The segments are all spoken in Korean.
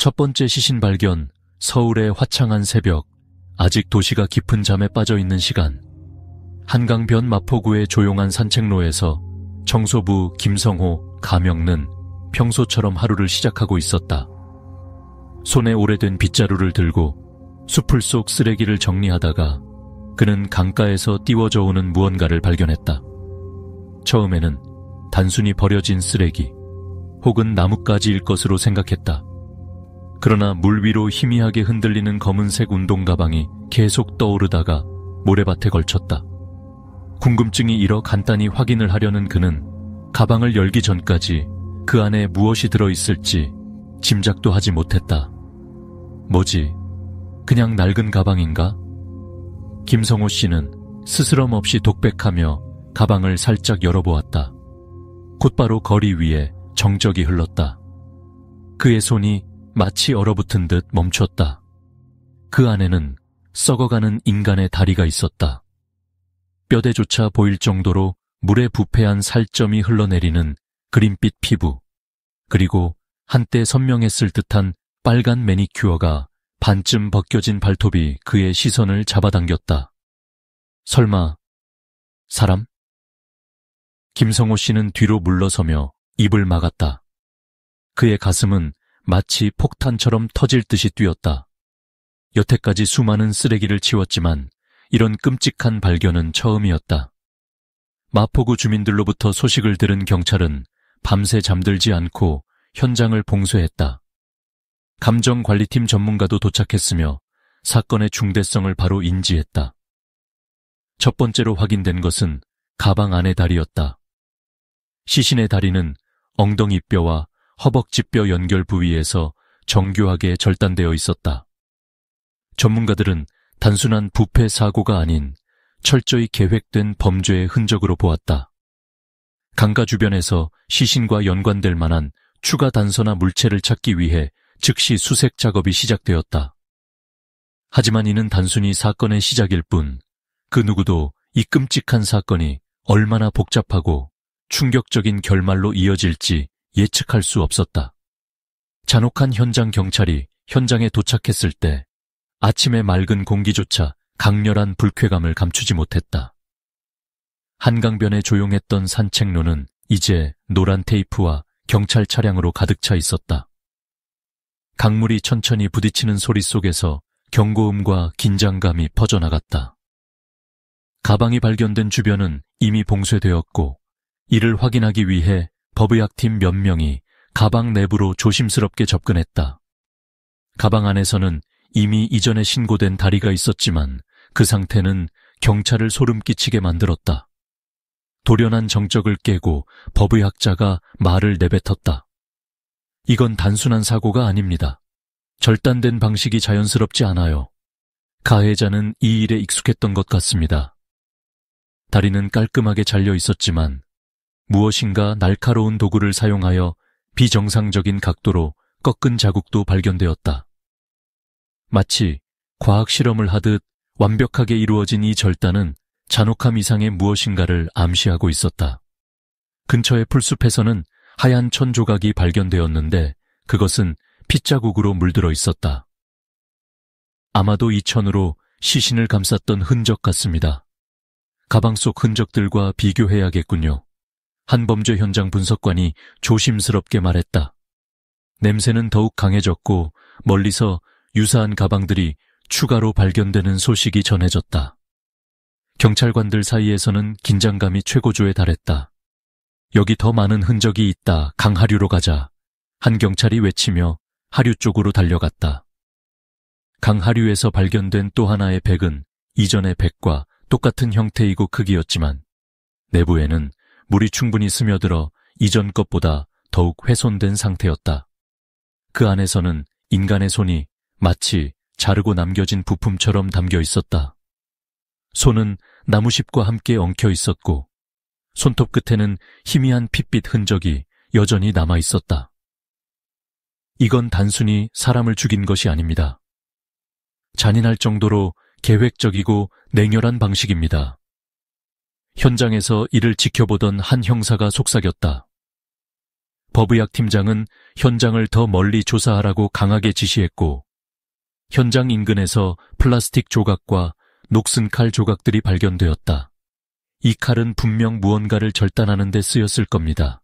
첫 번째 시신 발견, 서울의 화창한 새벽, 아직 도시가 깊은 잠에 빠져 있는 시간. 한강변 마포구의 조용한 산책로에서 청소부 김성호, 가명는 평소처럼 하루를 시작하고 있었다. 손에 오래된 빗자루를 들고 수풀 속 쓰레기를 정리하다가 그는 강가에서 띄워져 오는 무언가를 발견했다. 처음에는 단순히 버려진 쓰레기 혹은 나뭇가지일 것으로 생각했다. 그러나 물 위로 희미하게 흔들리는 검은색 운동 가방이 계속 떠오르다가 모래밭에 걸쳤다. 궁금증이 일어 간단히 확인을 하려는 그는 가방을 열기 전까지 그 안에 무엇이 들어있을지 짐작도 하지 못했다. 뭐지? 그냥 낡은 가방인가? 김성호 씨는 스스럼 없이 독백하며 가방을 살짝 열어보았다. 곧바로 거리 위에 정적이 흘렀다. 그의 손이 마치 얼어붙은 듯 멈췄다. 그 안에는 썩어가는 인간의 다리가 있었다. 뼈대조차 보일 정도로 물에 부패한 살점이 흘러내리는 그린빛 피부, 그리고 한때 선명했을 듯한 빨간 매니큐어가 반쯤 벗겨진 발톱이 그의 시선을 잡아당겼다. 설마 사람? 김성호 씨는 뒤로 물러서며 입을 막았다. 그의 가슴은 마치 폭탄처럼 터질 듯이 뛰었다. 여태까지 수많은 쓰레기를 치웠지만 이런 끔찍한 발견은 처음이었다. 마포구 주민들로부터 소식을 들은 경찰은 밤새 잠들지 않고 현장을 봉쇄했다. 감정관리팀 전문가도 도착했으며 사건의 중대성을 바로 인지했다. 첫 번째로 확인된 것은 가방 안의 다리였다. 시신의 다리는 엉덩이뼈와 허벅지뼈 연결 부위에서 정교하게 절단되어 있었다. 전문가들은 단순한 부패 사고가 아닌 철저히 계획된 범죄의 흔적으로 보았다. 강가 주변에서 시신과 연관될 만한 추가 단서나 물체를 찾기 위해 즉시 수색 작업이 시작되었다. 하지만 이는 단순히 사건의 시작일 뿐, 그 누구도 이 끔찍한 사건이 얼마나 복잡하고 충격적인 결말로 이어질지 예측할 수 없었다. 잔혹한 현장 경찰이 현장에 도착했을 때 아침의 맑은 공기조차 강렬한 불쾌감을 감추지 못했다. 한강변에 조용했던 산책로는 이제 노란 테이프와 경찰 차량으로 가득 차 있었다. 강물이 천천히 부딪히는 소리 속에서 경고음과 긴장감이 퍼져나갔다. 가방이 발견된 주변은 이미 봉쇄되었고 이를 확인하기 위해 법의학팀 몇 명이 가방 내부로 조심스럽게 접근했다. 가방 안에서는 이미 이전에 신고된 다리가 있었지만 그 상태는 경찰을 소름 끼치게 만들었다. 돌연한 정적을 깨고 법의학자가 말을 내뱉었다. 이건 단순한 사고가 아닙니다. 절단된 방식이 자연스럽지 않아요. 가해자는 이 일에 익숙했던 것 같습니다. 다리는 깔끔하게 잘려 있었지만 무엇인가 날카로운 도구를 사용하여 비정상적인 각도로 꺾은 자국도 발견되었다. 마치 과학 실험을 하듯 완벽하게 이루어진 이 절단은 잔혹함 이상의 무엇인가를 암시하고 있었다. 근처의 풀숲에서는 하얀 천 조각이 발견되었는데 그것은 핏자국으로 물들어 있었다. 아마도 이 천으로 시신을 감쌌던 흔적 같습니다. 가방 속 흔적들과 비교해야겠군요. 한 범죄 현장 분석관이 조심스럽게 말했다. 냄새는 더욱 강해졌고 멀리서 유사한 가방들이 추가로 발견되는 소식이 전해졌다. 경찰관들 사이에서는 긴장감이 최고조에 달했다. 여기 더 많은 흔적이 있다. 강하류로 가자. 한 경찰이 외치며 하류 쪽으로 달려갔다. 강하류에서 발견된 또 하나의 백은 이전의 백과 똑같은 형태이고 크기였지만 내부에는 물이 충분히 스며들어 이전 것보다 더욱 훼손된 상태였다. 그 안에서는 인간의 손이 마치 자르고 남겨진 부품처럼 담겨 있었다. 손은 나무십과 함께 엉켜 있었고 손톱 끝에는 희미한 핏빛 흔적이 여전히 남아 있었다. 이건 단순히 사람을 죽인 것이 아닙니다. 잔인할 정도로 계획적이고 냉혈한 방식입니다. 현장에서 이를 지켜보던 한 형사가 속삭였다. 법의학 팀장은 현장을 더 멀리 조사하라고 강하게 지시했고, 현장 인근에서 플라스틱 조각과 녹슨 칼 조각들이 발견되었다. 이 칼은 분명 무언가를 절단하는 데 쓰였을 겁니다.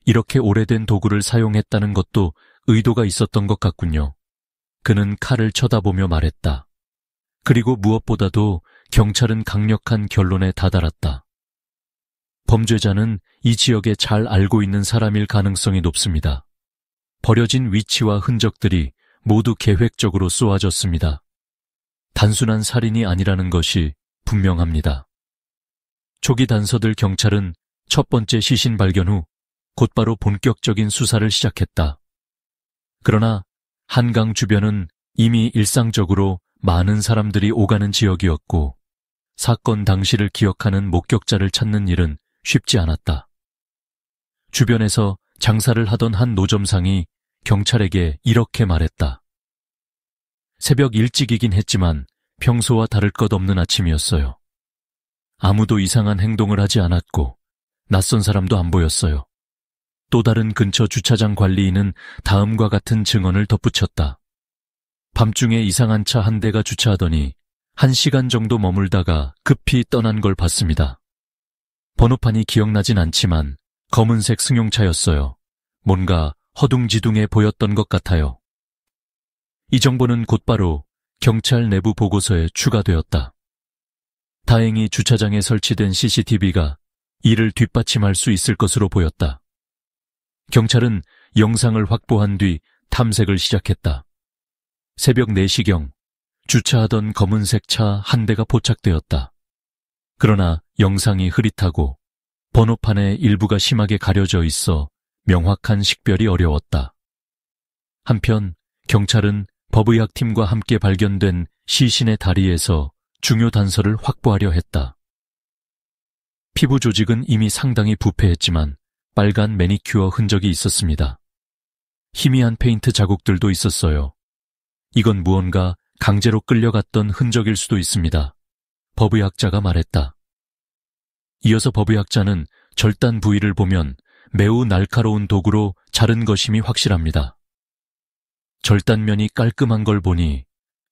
이렇게 오래된 도구를 사용했다는 것도 의도가 있었던 것 같군요. 그는 칼을 쳐다보며 말했다. 그리고 무엇보다도 경찰은 강력한 결론에 다다랐다. 범죄자는 이 지역에 잘 알고 있는 사람일 가능성이 높습니다. 버려진 위치와 흔적들이 모두 계획적으로 쏘아졌습니다. 단순한 살인이 아니라는 것이 분명합니다. 초기 단서들 경찰은 첫 번째 시신 발견 후 곧바로 본격적인 수사를 시작했다. 그러나 한강 주변은 이미 일상적으로 많은 사람들이 오가는 지역이었고 사건 당시를 기억하는 목격자를 찾는 일은 쉽지 않았다. 주변에서 장사를 하던 한 노점상이 경찰에게 이렇게 말했다. 새벽 일찍이긴 했지만 평소와 다를 것 없는 아침이었어요. 아무도 이상한 행동을 하지 않았고 낯선 사람도 안 보였어요. 또 다른 근처 주차장 관리인은 다음과 같은 증언을 덧붙였다. 밤중에 이상한 차 한 대가 주차하더니 1시간 정도 머물다가 급히 떠난 걸 봤습니다. 번호판이 기억나진 않지만 검은색 승용차였어요. 뭔가 허둥지둥해 보였던 것 같아요. 이 정보는 곧바로 경찰 내부 보고서에 추가되었다. 다행히 주차장에 설치된 CCTV가 이를 뒷받침할 수 있을 것으로 보였다. 경찰은 영상을 확보한 뒤 탐색을 시작했다. 새벽 4시경 주차하던 검은색 차 한 대가 포착되었다. 그러나 영상이 흐릿하고 번호판의 일부가 심하게 가려져 있어 명확한 식별이 어려웠다. 한편 경찰은 법의학팀과 함께 발견된 시신의 다리에서 중요 단서를 확보하려 했다. 피부 조직은 이미 상당히 부패했지만 빨간 매니큐어 흔적이 있었습니다. 희미한 페인트 자국들도 있었어요. 이건 무언가 강제로 끌려갔던 흔적일 수도 있습니다. 법의학자가 말했다. 이어서 법의학자는 절단 부위를 보면 매우 날카로운 도구로 자른 것임이 확실합니다. 절단면이 깔끔한 걸 보니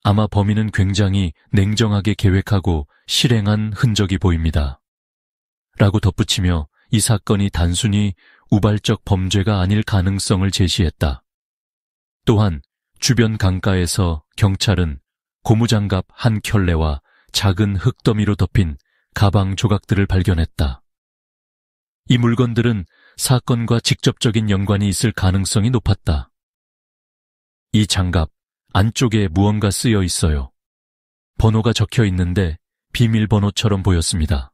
아마 범인은 굉장히 냉정하게 계획하고 실행한 흔적이 보입니다. 라고 덧붙이며 이 사건이 단순히 우발적 범죄가 아닐 가능성을 제시했다. 또한 주변 강가에서 경찰은 고무장갑 한 켤레와 작은 흙더미로 덮인 가방 조각들을 발견했다. 이 물건들은 사건과 직접적인 연관이 있을 가능성이 높았다. 이 장갑 안쪽에 무언가 쓰여 있어요. 번호가 적혀 있는데 비밀번호처럼 보였습니다.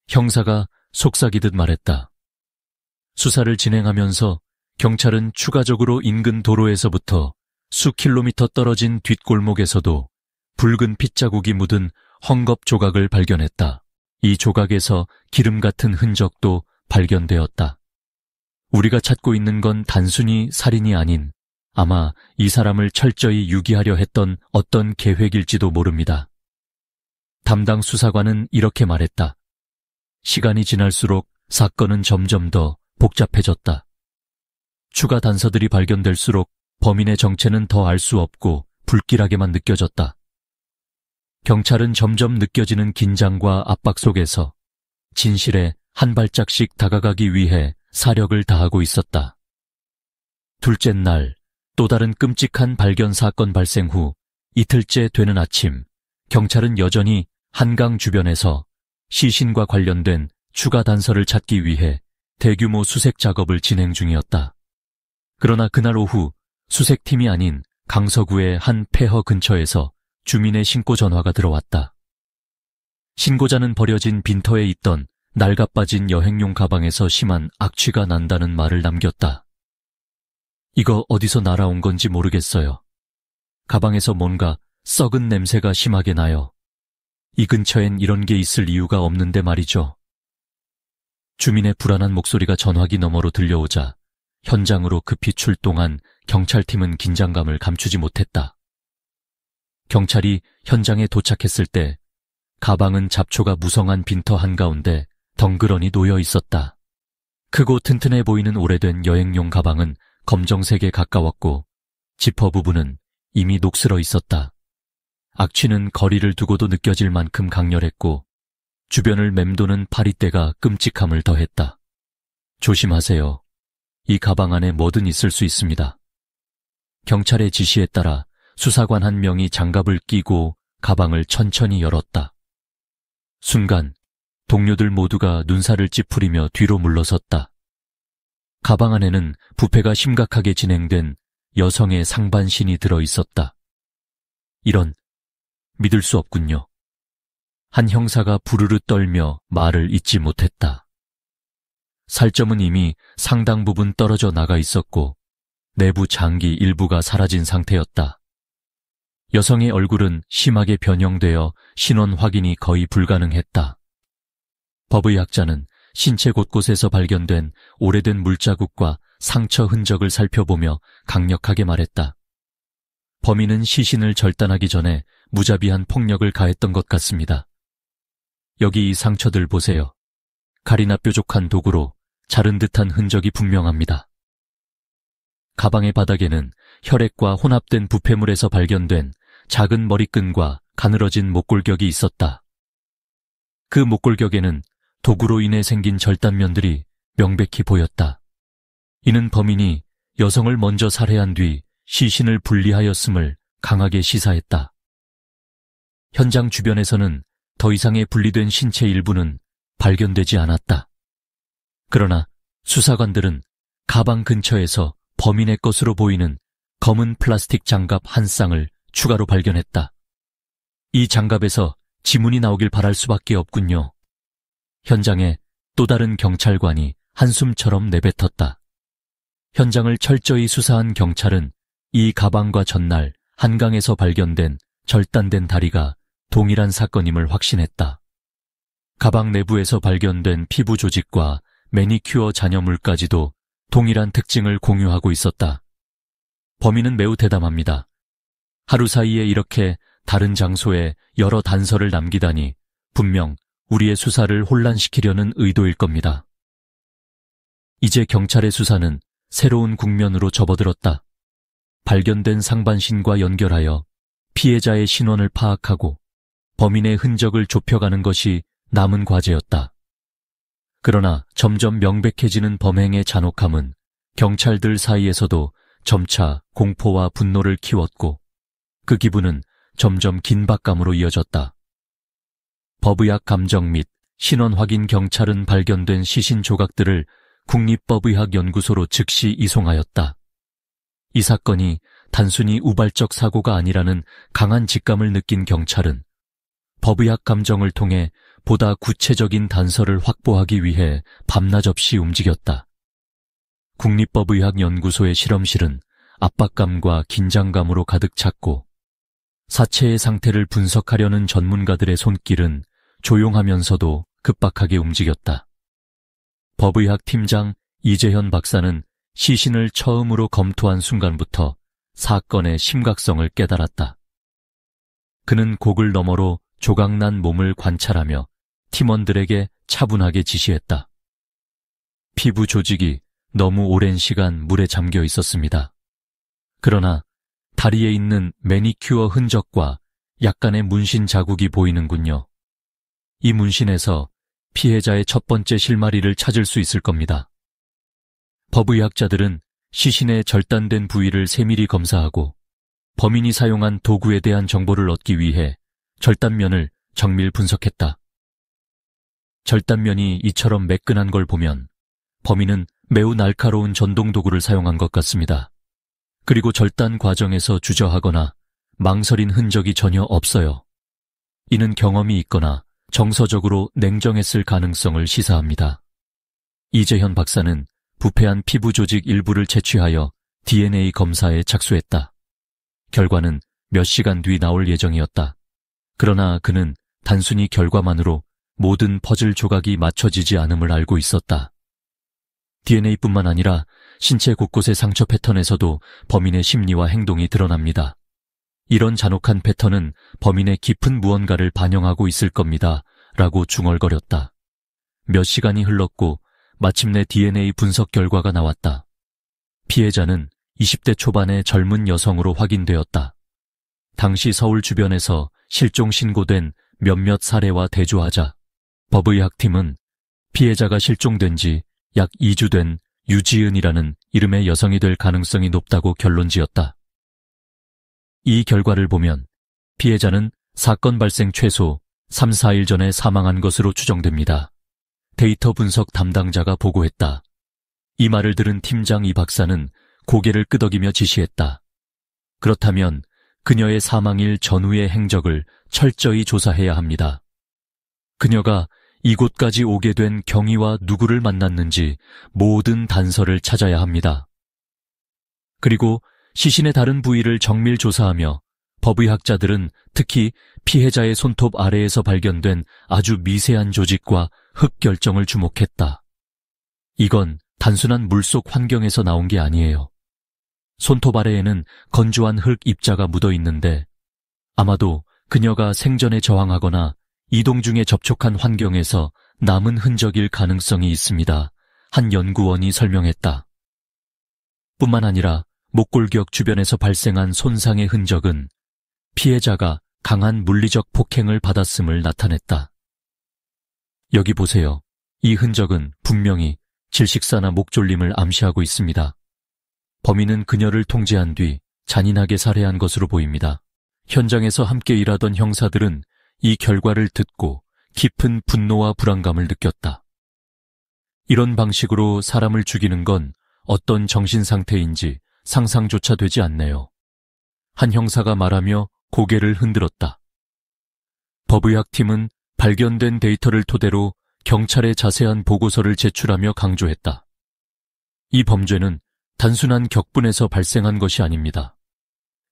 형사가 속삭이듯 말했다. 수사를 진행하면서 경찰은 추가적으로 인근 도로에서부터 수킬로미터 떨어진 뒷골목에서도 붉은 핏자국이 묻은 헝겊 조각을 발견했다. 이 조각에서 기름 같은 흔적도 발견되었다. 우리가 찾고 있는 건 단순히 살인이 아닌 아마 이 사람을 철저히 유기하려 했던 어떤 계획일지도 모릅니다. 담당 수사관은 이렇게 말했다. 시간이 지날수록 사건은 점점 더 복잡해졌다. 추가 단서들이 발견될수록 범인의 정체는 더 알 수 없고 불길하게만 느껴졌다. 경찰은 점점 느껴지는 긴장과 압박 속에서 진실에 한 발짝씩 다가가기 위해 사력을 다하고 있었다. 둘째 날, 또 다른 끔찍한 발견 사건 발생 후 이틀째 되는 아침, 경찰은 여전히 한강 주변에서 시신과 관련된 추가 단서를 찾기 위해 대규모 수색 작업을 진행 중이었다. 그러나 그날 오후 수색팀이 아닌 강서구의 한 폐허 근처에서 주민의 신고 전화가 들어왔다. 신고자는 버려진 빈터에 있던 낡아빠진 여행용 가방에서 심한 악취가 난다는 말을 남겼다. 이거 어디서 날아온 건지 모르겠어요. 가방에서 뭔가 썩은 냄새가 심하게 나요. 이 근처엔 이런 게 있을 이유가 없는데 말이죠. 주민의 불안한 목소리가 전화기 너머로 들려오자 현장으로 급히 출동한 경찰팀은 긴장감을 감추지 못했다. 경찰이 현장에 도착했을 때 가방은 잡초가 무성한 빈터 한가운데 덩그러니 놓여 있었다. 크고 튼튼해 보이는 오래된 여행용 가방은 검정색에 가까웠고 지퍼 부분은 이미 녹슬어 있었다. 악취는 거리를 두고도 느껴질 만큼 강렬했고 주변을 맴도는 파리떼가 끔찍함을 더했다. 조심하세요. 이 가방 안에 뭐든 있을 수 있습니다. 경찰의 지시에 따라 수사관 한 명이 장갑을 끼고 가방을 천천히 열었다. 순간 동료들 모두가 눈살을 찌푸리며 뒤로 물러섰다. 가방 안에는 부패가 심각하게 진행된 여성의 상반신이 들어있었다. 이런, 믿을 수 없군요. 한 형사가 부르르 떨며 말을 잇지 못했다. 살점은 이미 상당 부분 떨어져 나가 있었고 내부 장기 일부가 사라진 상태였다. 여성의 얼굴은 심하게 변형되어 신원 확인이 거의 불가능했다. 법의학자는 신체 곳곳에서 발견된 오래된 물자국과 상처 흔적을 살펴보며 강력하게 말했다. 범인은 시신을 절단하기 전에 무자비한 폭력을 가했던 것 같습니다. 여기 이 상처들 보세요. 칼이나 뾰족한 도구로 자른 듯한 흔적이 분명합니다. 가방의 바닥에는 혈액과 혼합된 부패물에서 발견된 작은 머리끈과 가늘어진 목골격이 있었다. 그 목골격에는 도구로 인해 생긴 절단면들이 명백히 보였다. 이는 범인이 여성을 먼저 살해한 뒤 시신을 분리하였음을 강하게 시사했다. 현장 주변에서는 더 이상의 분리된 신체 일부는 발견되지 않았다. 그러나 수사관들은 가방 근처에서 범인의 것으로 보이는 검은 플라스틱 장갑 한 쌍을 추가로 발견했다. 이 장갑에서 지문이 나오길 바랄 수밖에 없군요. 현장에 또 다른 경찰관이 한숨처럼 내뱉었다. 현장을 철저히 수사한 경찰은 이 가방과 전날 한강에서 발견된 절단된 다리가 동일한 사건임을 확신했다. 가방 내부에서 발견된 피부 조직과 매니큐어 잔여물까지도 동일한 특징을 공유하고 있었다. 범인은 매우 대담합니다. 하루 사이에 이렇게 다른 장소에 여러 단서를 남기다니 분명 우리의 수사를 혼란시키려는 의도일 겁니다. 이제 경찰의 수사는 새로운 국면으로 접어들었다. 발견된 상반신과 연결하여 피해자의 신원을 파악하고 범인의 흔적을 좁혀가는 것이 남은 과제였다. 그러나 점점 명백해지는 범행의 잔혹함은 경찰들 사이에서도 점차 공포와 분노를 키웠고 그 기분은 점점 긴박감으로 이어졌다. 법의학 감정 및 신원 확인 경찰은 발견된 시신 조각들을 국립법의학연구소로 즉시 이송하였다. 이 사건이 단순히 우발적 사고가 아니라는 강한 직감을 느낀 경찰은 법의학 감정을 통해 보다 구체적인 단서를 확보하기 위해 밤낮 없이 움직였다. 국립법의학연구소의 실험실은 압박감과 긴장감으로 가득 찼고 사체의 상태를 분석하려는 전문가들의 손길은 조용하면서도 급박하게 움직였다. 법의학 팀장 이재현 박사는 시신을 처음으로 검토한 순간부터 사건의 심각성을 깨달았다. 그는 고글 너머로 조각난 몸을 관찰하며 팀원들에게 차분하게 지시했다. 피부 조직이 너무 오랜 시간 물에 잠겨 있었습니다. 그러나 다리에 있는 매니큐어 흔적과 약간의 문신 자국이 보이는군요. 이 문신에서 피해자의 첫 번째 실마리를 찾을 수 있을 겁니다. 법의학자들은 시신의 절단된 부위를 세밀히 검사하고 범인이 사용한 도구에 대한 정보를 얻기 위해 절단면을 정밀 분석했다. 절단면이 이처럼 매끈한 걸 보면 범인은 매우 날카로운 전동 도구를 사용한 것 같습니다. 그리고 절단 과정에서 주저하거나 망설인 흔적이 전혀 없어요. 이는 경험이 있거나 정서적으로 냉정했을 가능성을 시사합니다. 이재현 박사는 부패한 피부 조직 일부를 채취하여 DNA 검사에 착수했다. 결과는 몇 시간 뒤 나올 예정이었다. 그러나 그는 단순히 결과만으로 모든 퍼즐 조각이 맞춰지지 않음을 알고 있었다. DNA뿐만 아니라 신체 곳곳의 상처 패턴에서도 범인의 심리와 행동이 드러납니다. 이런 잔혹한 패턴은 범인의 깊은 무언가를 반영하고 있을 겁니다. 라고 중얼거렸다. 몇 시간이 흘렀고 마침내 DNA 분석 결과가 나왔다. 피해자는 20대 초반의 젊은 여성으로 확인되었다. 당시 서울 주변에서 실종 신고된 몇몇 사례와 대조하자 법의학팀은 피해자가 실종된 지 약 2주 된 유지은이라는 이름의 여성이 될 가능성이 높다고 결론지었다. 이 결과를 보면 피해자는 사건 발생 최소 3, 4일 전에 사망한 것으로 추정됩니다. 데이터 분석 담당자가 보고했다. 이 말을 들은 팀장 이 박사는 고개를 끄덕이며 지시했다. 그렇다면 그녀의 사망일 전후의 행적을 철저히 조사해야 합니다. 그녀가 이곳까지 오게 된 경위와 누구를 만났는지 모든 단서를 찾아야 합니다. 그리고 시신의 다른 부위를 정밀 조사하며 법의학자들은 특히 피해자의 손톱 아래에서 발견된 아주 미세한 조직과 흙 결정을 주목했다. 이건 단순한 물속 환경에서 나온 게 아니에요. 손톱 아래에는 건조한 흙 입자가 묻어 있는데 아마도 그녀가 생전에 저항하거나 이동 중에 접촉한 환경에서 남은 흔적일 가능성이 있습니다. 한 연구원이 설명했다. 뿐만 아니라 목골격 주변에서 발생한 손상의 흔적은 피해자가 강한 물리적 폭행을 받았음을 나타냈다. 여기 보세요. 이 흔적은 분명히 질식사나 목졸림을 암시하고 있습니다. 범인은 그녀를 통제한 뒤 잔인하게 살해한 것으로 보입니다. 현장에서 함께 일하던 형사들은 이 결과를 듣고 깊은 분노와 불안감을 느꼈다. 이런 방식으로 사람을 죽이는 건 어떤 정신 상태인지 상상조차 되지 않네요. 한 형사가 말하며 고개를 흔들었다. 법의학팀은 발견된 데이터를 토대로 경찰에 자세한 보고서를 제출하며 강조했다. 이 범죄는 단순한 격분에서 발생한 것이 아닙니다.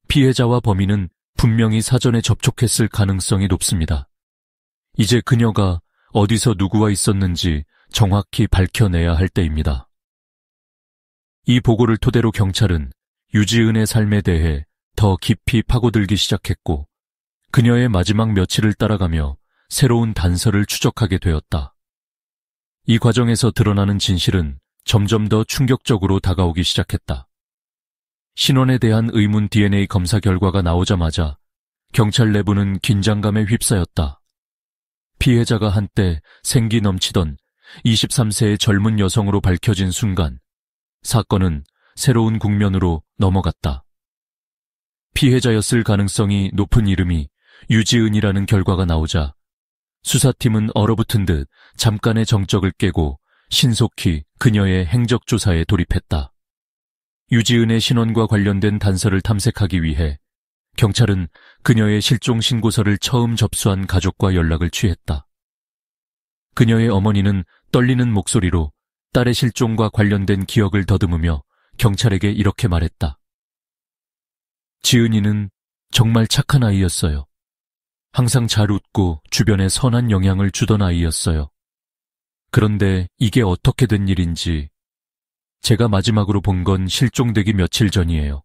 피해자와 범인은 분명히 사전에 접촉했을 가능성이 높습니다. 이제 그녀가 어디서 누구와 있었는지 정확히 밝혀내야 할 때입니다. 이 보고를 토대로 경찰은 유지은의 삶에 대해 더 깊이 파고들기 시작했고 그녀의 마지막 며칠을 따라가며 새로운 단서를 추적하게 되었다. 이 과정에서 드러나는 진실은 점점 더 충격적으로 다가오기 시작했다. 신원에 대한 의문 DNA 검사 결과가 나오자마자 경찰 내부는 긴장감에 휩싸였다. 피해자가 한때 생기 넘치던 23세의 젊은 여성으로 밝혀진 순간 사건은 새로운 국면으로 넘어갔다. 피해자였을 가능성이 높은 이름이 유지은이라는 결과가 나오자 수사팀은 얼어붙은 듯 잠깐의 정적을 깨고 신속히 그녀의 행적 조사에 돌입했다. 유지은의 신원과 관련된 단서를 탐색하기 위해 경찰은 그녀의 실종 신고서를 처음 접수한 가족과 연락을 취했다. 그녀의 어머니는 떨리는 목소리로 딸의 실종과 관련된 기억을 더듬으며 경찰에게 이렇게 말했다. 지은이는 정말 착한 아이였어요. 항상 잘 웃고 주변에 선한 영향을 주던 아이였어요. 그런데 이게 어떻게 된 일인지 제가 마지막으로 본 건 실종되기 며칠 전이에요.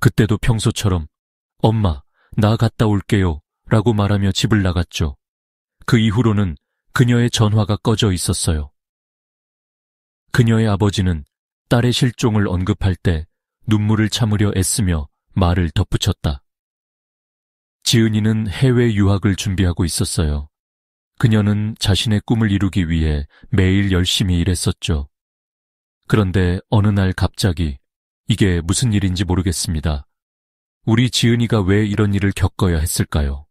그때도 평소처럼 엄마, 나 갔다 올게요 라고 말하며 집을 나갔죠. 그 이후로는 그녀의 전화가 꺼져 있었어요. 그녀의 아버지는 딸의 실종을 언급할 때 눈물을 참으려 애쓰며 말을 덧붙였다. 지은이는 해외 유학을 준비하고 있었어요. 그녀는 자신의 꿈을 이루기 위해 매일 열심히 일했었죠. 그런데 어느 날 갑자기 이게 무슨 일인지 모르겠습니다. 우리 지은이가 왜 이런 일을 겪어야 했을까요?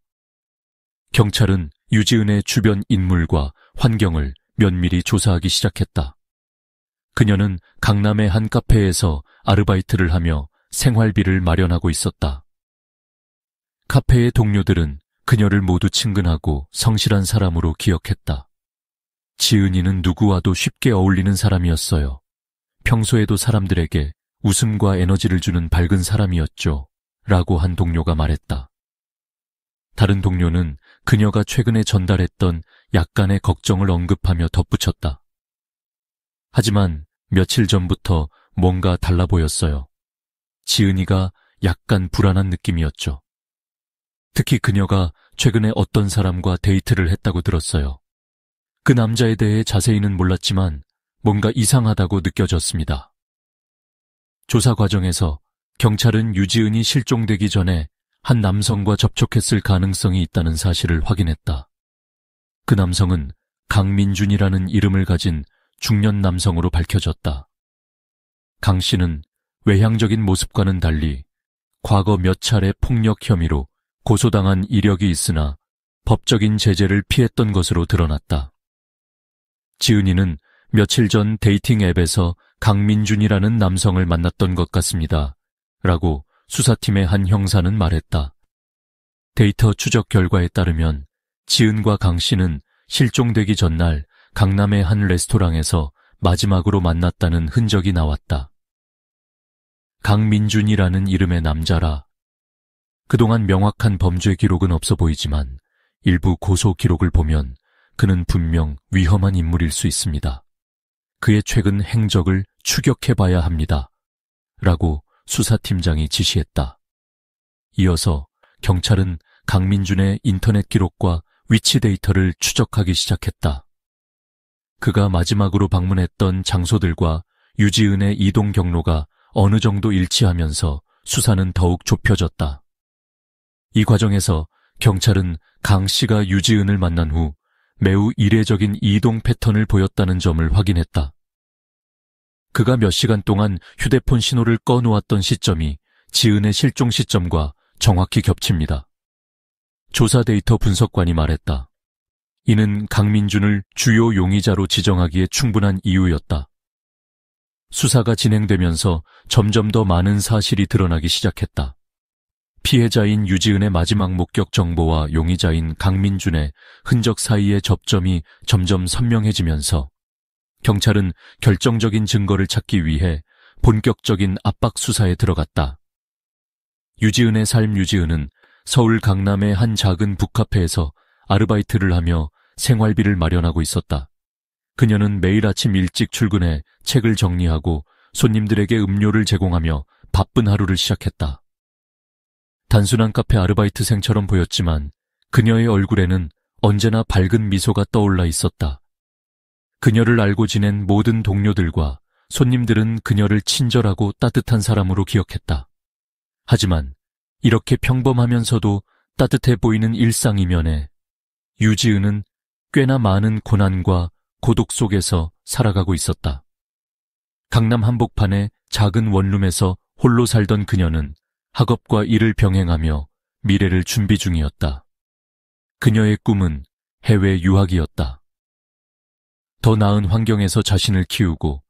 경찰은 유지은의 주변 인물과 환경을 면밀히 조사하기 시작했다. 그녀는 강남의 한 카페에서 아르바이트를 하며 생활비를 마련하고 있었다. 카페의 동료들은 그녀를 모두 친근하고 성실한 사람으로 기억했다. 지은이는 누구와도 쉽게 어울리는 사람이었어요. 평소에도 사람들에게 웃음과 에너지를 주는 밝은 사람이었죠. 라고 한 동료가 말했다. 다른 동료는 그녀가 최근에 전달했던 약간의 걱정을 언급하며 덧붙였다. 하지만 며칠 전부터 뭔가 달라 보였어요. 지은이가 약간 불안한 느낌이었죠. 특히 그녀가 최근에 어떤 사람과 데이트를 했다고 들었어요. 그 남자에 대해 자세히는 몰랐지만 뭔가 이상하다고 느껴졌습니다. 조사 과정에서 경찰은 유지은이 실종되기 전에 한 남성과 접촉했을 가능성이 있다는 사실을 확인했다. 그 남성은 강민준이라는 이름을 가진 중년 남성으로 밝혀졌다. 강 씨는 외향적인 모습과는 달리 과거 몇 차례 폭력 혐의로 고소당한 이력이 있으나 법적인 제재를 피했던 것으로 드러났다. 지은이는 며칠 전 데이팅 앱에서 강민준이라는 남성을 만났던 것 같습니다. 라고 수사팀의 한 형사는 말했다. 데이터 추적 결과에 따르면 지은과 강 씨는 실종되기 전날 강남의 한 레스토랑에서 마지막으로 만났다는 흔적이 나왔다. 강민준이라는 이름의 남자라. 그동안 명확한 범죄 기록은 없어 보이지만 일부 고소 기록을 보면 그는 분명 위험한 인물일 수 있습니다. 그의 최근 행적을 추격해봐야 합니다. 라고 수사팀장이 지시했다. 이어서 경찰은 강민준의 인터넷 기록과 위치 데이터를 추적하기 시작했다. 그가 마지막으로 방문했던 장소들과 유지은의 이동 경로가 어느 정도 일치하면서 수사는 더욱 좁혀졌다. 이 과정에서 경찰은 강 씨가 유지은을 만난 후 매우 이례적인 이동 패턴을 보였다는 점을 확인했다. 그가 몇 시간 동안 휴대폰 신호를 꺼놓았던 시점이 지은의 실종 시점과 정확히 겹칩니다. 조사 데이터 분석관이 말했다. 이는 강민준을 주요 용의자로 지정하기에 충분한 이유였다. 수사가 진행되면서 점점 더 많은 사실이 드러나기 시작했다. 피해자인 유지은의 마지막 목격 정보와 용의자인 강민준의 흔적 사이의 접점이 점점 선명해지면서 경찰은 결정적인 증거를 찾기 위해 본격적인 압박 수사에 들어갔다. 유지은의 삶. 유지은은 서울 강남의 한 작은 북카페에서 아르바이트를 하며 생활비를 마련하고 있었다. 그녀는 매일 아침 일찍 출근해 책을 정리하고 손님들에게 음료를 제공하며 바쁜 하루를 시작했다. 단순한 카페 아르바이트생처럼 보였지만 그녀의 얼굴에는 언제나 밝은 미소가 떠올라 있었다. 그녀를 알고 지낸 모든 동료들과 손님들은 그녀를 친절하고 따뜻한 사람으로 기억했다. 하지만 이렇게 평범하면서도 따뜻해 보이는 일상 이면에 유지은은 꽤나 많은 고난과 고독 속에서 살아가고 있었다. 강남 한복판의 작은 원룸에서 홀로 살던 그녀는 학업과 일을 병행하며 미래를 준비 중이었다. 그녀의 꿈은 해외 유학이었다. 더 나은 환경에서 자신을 키우고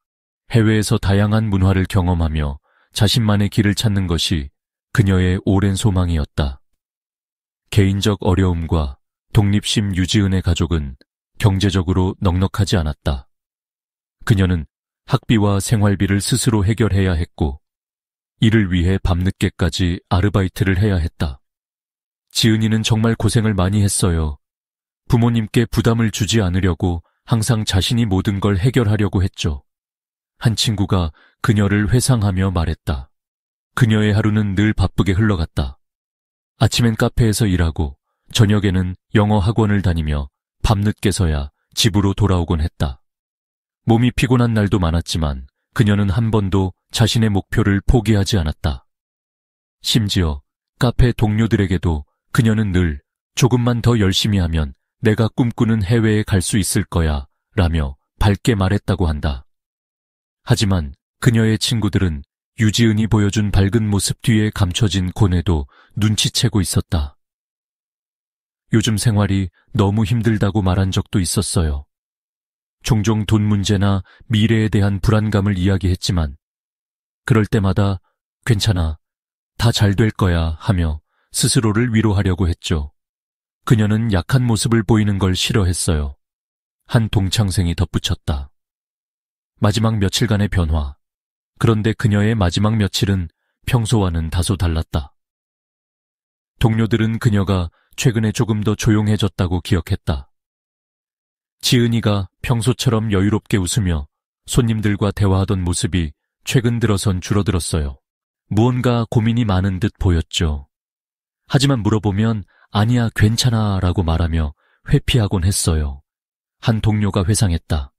해외에서 다양한 문화를 경험하며 자신만의 길을 찾는 것이 그녀의 오랜 소망이었다. 개인적 어려움과 독립심. 유지은의 가족은 경제적으로 넉넉하지 않았다. 그녀는 학비와 생활비를 스스로 해결해야 했고 이를 위해 밤늦게까지 아르바이트를 해야 했다. 지은이는 정말 고생을 많이 했어요. 부모님께 부담을 주지 않으려고 항상 자신이 모든 걸 해결하려고 했죠. 한 친구가 그녀를 회상하며 말했다. 그녀의 하루는 늘 바쁘게 흘러갔다. 아침엔 카페에서 일하고 저녁에는 영어 학원을 다니며 밤늦게서야 집으로 돌아오곤 했다. 몸이 피곤한 날도 많았지만 그녀는 한 번도 자신의 목표를 포기하지 않았다. 심지어 카페 동료들에게도 그녀는 늘 조금만 더 열심히 하면 내가 꿈꾸는 해외에 갈 수 있을 거야 라며 밝게 말했다고 한다. 하지만 그녀의 친구들은 유지은이 보여준 밝은 모습 뒤에 감춰진 고뇌도 눈치채고 있었다. 요즘 생활이 너무 힘들다고 말한 적도 있었어요. 종종 돈 문제나 미래에 대한 불안감을 이야기했지만 그럴 때마다 괜찮아, 다 잘 될 거야 하며 스스로를 위로하려고 했죠. 그녀는 약한 모습을 보이는 걸 싫어했어요. 한 동창생이 덧붙였다. 마지막 며칠간의 변화. 그런데 그녀의 마지막 며칠은 평소와는 다소 달랐다. 동료들은 그녀가 최근에 조금 더 조용해졌다고 기억했다. 지은이가 평소처럼 여유롭게 웃으며 손님들과 대화하던 모습이 최근 들어선 줄어들었어요. 무언가 고민이 많은 듯 보였죠. 하지만 물어보면 아니야, 괜찮아 라고 말하며 회피하곤 했어요. 한 동료가 회상했다.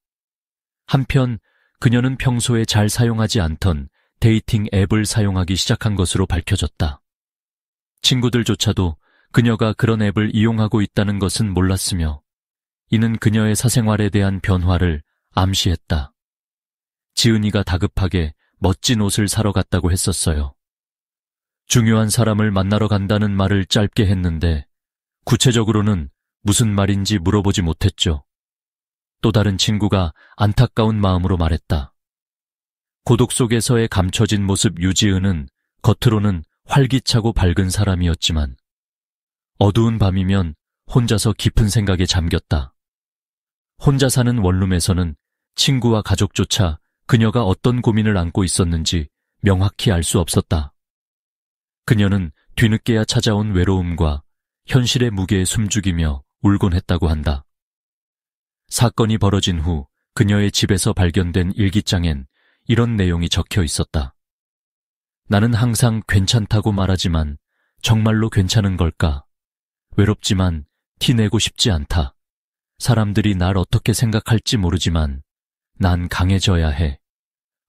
한편 그녀는 평소에 잘 사용하지 않던 데이팅 앱을 사용하기 시작한 것으로 밝혀졌다. 친구들조차도 그녀가 그런 앱을 이용하고 있다는 것은 몰랐으며 이는 그녀의 사생활에 대한 변화를 암시했다. 지은이가 다급하게 멋진 옷을 사러 갔다고 했었어요. 중요한 사람을 만나러 간다는 말을 짧게 했는데 구체적으로는 무슨 말인지 물어보지 못했죠. 또 다른 친구가 안타까운 마음으로 말했다. 고독 속에서의 감춰진 모습 유지은은 겉으로는 활기차고 밝은 사람이었지만 어두운 밤이면 혼자서 깊은 생각에 잠겼다. 혼자 사는 원룸에서는 친구와 가족조차 그녀가 어떤 고민을 안고 있었는지 명확히 알 수 없었다. 그녀는 뒤늦게야 찾아온 외로움과 현실의 무게에 숨죽이며 울곤 했다고 한다. 사건이 벌어진 후 그녀의 집에서 발견된 일기장엔 이런 내용이 적혀 있었다. 나는 항상 괜찮다고 말하지만 정말로 괜찮은 걸까? 외롭지만 티내고 싶지 않다. 사람들이 날 어떻게 생각할지 모르지만 난 강해져야 해.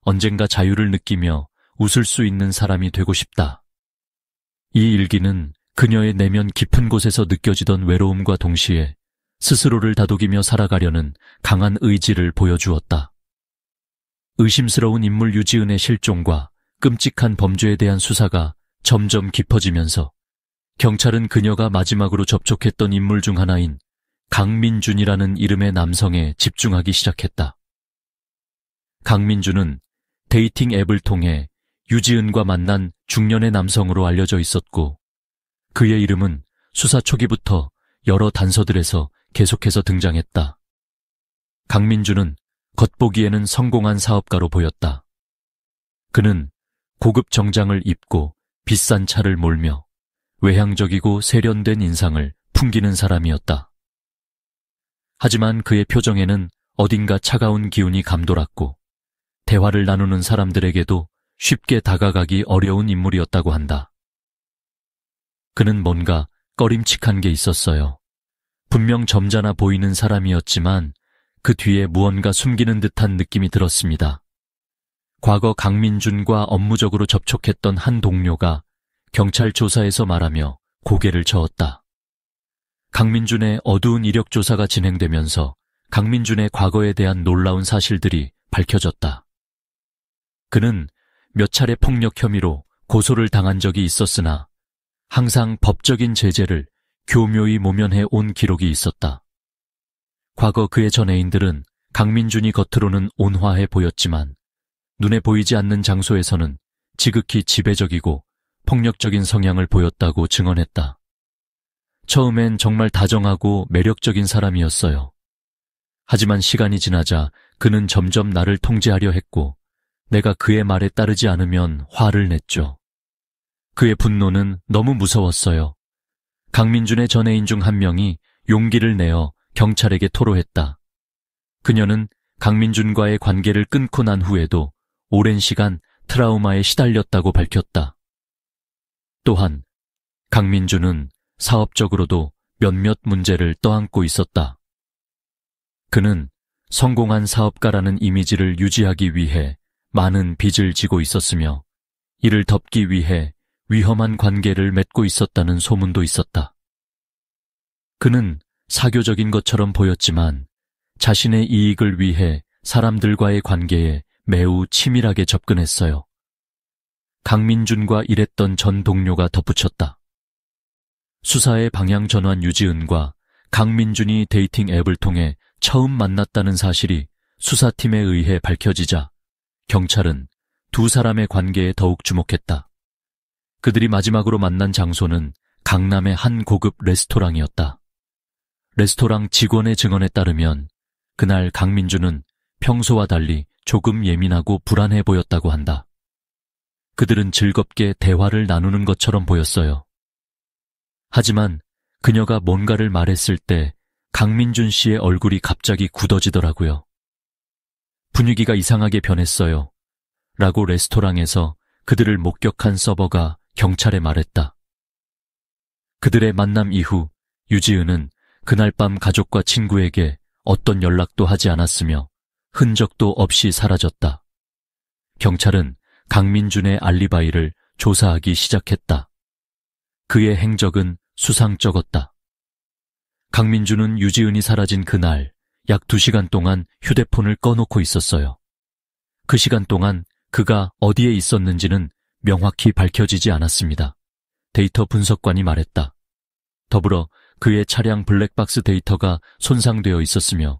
언젠가 자유를 느끼며 웃을 수 있는 사람이 되고 싶다. 이 일기는 그녀의 내면 깊은 곳에서 느껴지던 외로움과 동시에 스스로를 다독이며 살아가려는 강한 의지를 보여주었다. 의심스러운 인물 유지은의 실종과 끔찍한 범죄에 대한 수사가 점점 깊어지면서 경찰은 그녀가 마지막으로 접촉했던 인물 중 하나인 강민준이라는 이름의 남성에 집중하기 시작했다. 강민준은 데이팅 앱을 통해 유지은과 만난 중년의 남성으로 알려져 있었고 그의 이름은 수사 초기부터 여러 단서들에서 계속해서 등장했다. 강민준은 겉보기에는 성공한 사업가로 보였다. 그는 고급 정장을 입고 비싼 차를 몰며 외향적이고 세련된 인상을 풍기는 사람이었다. 하지만 그의 표정에는 어딘가 차가운 기운이 감돌았고 대화를 나누는 사람들에게도 쉽게 다가가기 어려운 인물이었다고 한다. 그는 뭔가 꺼림칙한 게 있었어요. 분명 점잖아 보이는 사람이었지만 그 뒤에 무언가 숨기는 듯한 느낌이 들었습니다. 과거 강민준과 업무적으로 접촉했던 한 동료가 경찰 조사에서 말하며 고개를 저었다. 강민준의 어두운 이력 조사가 진행되면서 강민준의 과거에 대한 놀라운 사실들이 밝혀졌다. 그는 몇 차례 폭력 혐의로 고소를 당한 적이 있었으나 항상 법적인 제재를 교묘히 모면해 온 기록이 있었다. 과거 그의 전 애인들은 강민준이 겉으로는 온화해 보였지만 눈에 보이지 않는 장소에서는 지극히 지배적이고 폭력적인 성향을 보였다고 증언했다. 처음엔 정말 다정하고 매력적인 사람이었어요. 하지만 시간이 지나자 그는 점점 나를 통제하려 했고 내가 그의 말에 따르지 않으면 화를 냈죠. 그의 분노는 너무 무서웠어요. 강민준의 전 애인 중 한 명이 용기를 내어 경찰에게 토로했다. 그녀는 강민준과의 관계를 끊고 난 후에도 오랜 시간 트라우마에 시달렸다고 밝혔다. 또한 강민준은 사업적으로도 몇몇 문제를 떠안고 있었다. 그는 성공한 사업가라는 이미지를 유지하기 위해 많은 빚을 지고 있었으며 이를 덮기 위해 위험한 관계를 맺고 있었다는 소문도 있었다. 그는 사교적인 것처럼 보였지만 자신의 이익을 위해 사람들과의 관계에 매우 치밀하게 접근했어요. 강민준과 일했던 전 동료가 덧붙였다. 수사의 방향 전환 유지은과 강민준이 데이팅 앱을 통해 처음 만났다는 사실이 수사팀에 의해 밝혀지자 경찰은 두 사람의 관계에 더욱 주목했다. 그들이 마지막으로 만난 장소는 강남의 한 고급 레스토랑이었다. 레스토랑 직원의 증언에 따르면 그날 강민준은 평소와 달리 조금 예민하고 불안해 보였다고 한다. 그들은 즐겁게 대화를 나누는 것처럼 보였어요. 하지만 그녀가 뭔가를 말했을 때 강민준 씨의 얼굴이 갑자기 굳어지더라고요. 분위기가 이상하게 변했어요. 라고 레스토랑에서 그들을 목격한 서버가 경찰에 말했다. 그들의 만남 이후 유지은은 그날 밤 가족과 친구에게 어떤 연락도 하지 않았으며 흔적도 없이 사라졌다. 경찰은 강민준의 알리바이를 조사하기 시작했다. 그의 행적은 수상쩍었다. 강민준은 유지은이 사라진 그날 약 2시간 동안 휴대폰을 꺼놓고 있었어요. 그 시간 동안 그가 어디에 있었는지는 명확히 밝혀지지 않았습니다. 데이터 분석관이 말했다. 더불어 그의 차량 블랙박스 데이터가 손상되어 있었으며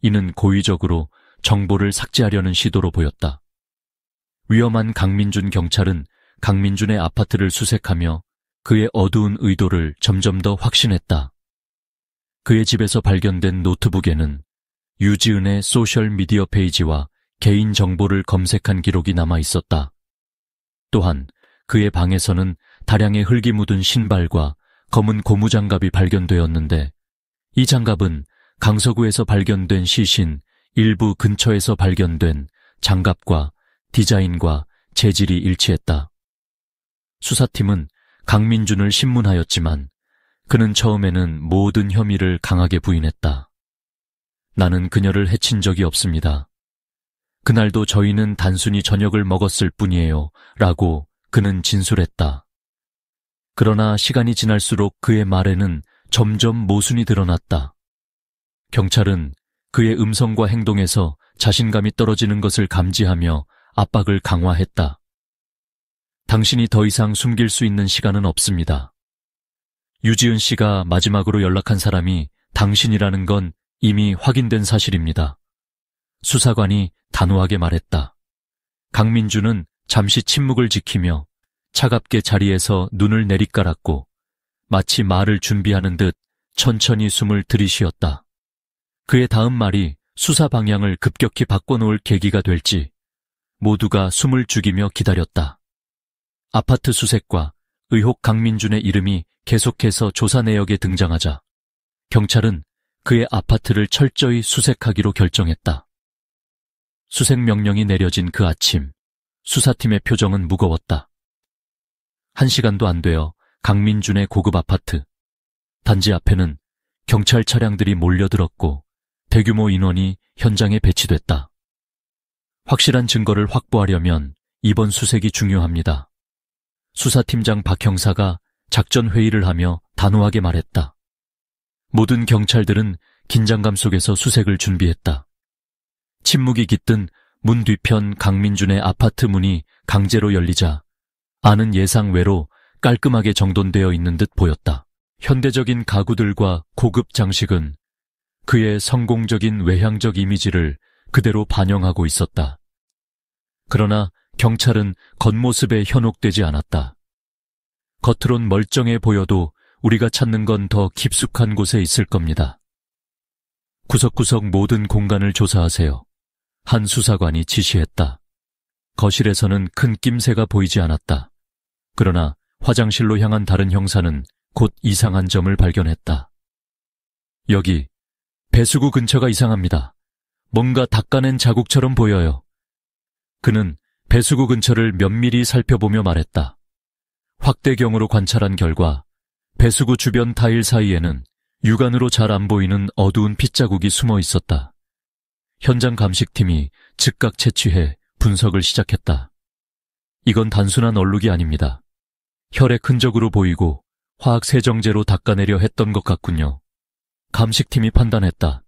이는 고의적으로 정보를 삭제하려는 시도로 보였다. 위험한 강민준 경찰은 강민준의 아파트를 수색하며 그의 어두운 의도를 점점 더 확신했다. 그의 집에서 발견된 노트북에는 유지은의 소셜미디어 페이지와 개인 정보를 검색한 기록이 남아 있었다. 또한 그의 방에서는 다량의 흙이 묻은 신발과 검은 고무장갑이 발견되었는데 이 장갑은 강서구에서 발견된 시신 일부 근처에서 발견된 장갑과 디자인과 재질이 일치했다. 수사팀은 강민준을 신문하였지만 그는 처음에는 모든 혐의를 강하게 부인했다. 나는 그녀를 해친 적이 없습니다. 그날도 저희는 단순히 저녁을 먹었을 뿐이에요. 라고 그는 진술했다. 그러나 시간이 지날수록 그의 말에는 점점 모순이 드러났다. 경찰은 그의 음성과 행동에서 자신감이 떨어지는 것을 감지하며 압박을 강화했다. 당신이 더 이상 숨길 수 있는 시간은 없습니다. 유지은 씨가 마지막으로 연락한 사람이 당신이라는 건 이미 확인된 사실입니다. 수사관이 단호하게 말했다. 강민준은 잠시 침묵을 지키며 차갑게 자리에서 눈을 내리깔았고 마치 말을 준비하는 듯 천천히 숨을 들이쉬었다. 그의 다음 말이 수사 방향을 급격히 바꿔놓을 계기가 될지 모두가 숨을 죽이며 기다렸다. 아파트 수색과 의혹 강민준의 이름이 계속해서 조사 내역에 등장하자 경찰은 그의 아파트를 철저히 수색하기로 결정했다. 수색 명령이 내려진 그 아침, 수사팀의 표정은 무거웠다. 1시간도 안 되어 강민준의 고급 아파트, 단지 앞에는 경찰 차량들이 몰려들었고 대규모 인원이 현장에 배치됐다. 확실한 증거를 확보하려면 이번 수색이 중요합니다. 수사팀장 박 형사가 작전 회의를 하며 단호하게 말했다. 모든 경찰들은 긴장감 속에서 수색을 준비했다. 침묵이 깃든 문 뒤편 강민준의 아파트 문이 강제로 열리자 안은 예상 외로 깔끔하게 정돈되어 있는 듯 보였다. 현대적인 가구들과 고급 장식은 그의 성공적인 외향적 이미지를 그대로 반영하고 있었다. 그러나 경찰은 겉모습에 현혹되지 않았다. 겉으론 멀쩡해 보여도 우리가 찾는 건 더 깊숙한 곳에 있을 겁니다. 구석구석 모든 공간을 조사하세요. 한 수사관이 지시했다. 거실에서는 큰 낌새가 보이지 않았다. 그러나 화장실로 향한 다른 형사는 곧 이상한 점을 발견했다. 여기 배수구 근처가 이상합니다. 뭔가 닦아낸 자국처럼 보여요. 그는 배수구 근처를 면밀히 살펴보며 말했다. 확대경으로 관찰한 결과 배수구 주변 타일 사이에는 육안으로 잘 안 보이는 어두운 핏자국이 숨어 있었다. 현장 감식팀이 즉각 채취해 분석을 시작했다. 이건 단순한 얼룩이 아닙니다. 혈액 흔적으로 보이고 화학 세정제로 닦아내려 했던 것 같군요. 감식팀이 판단했다.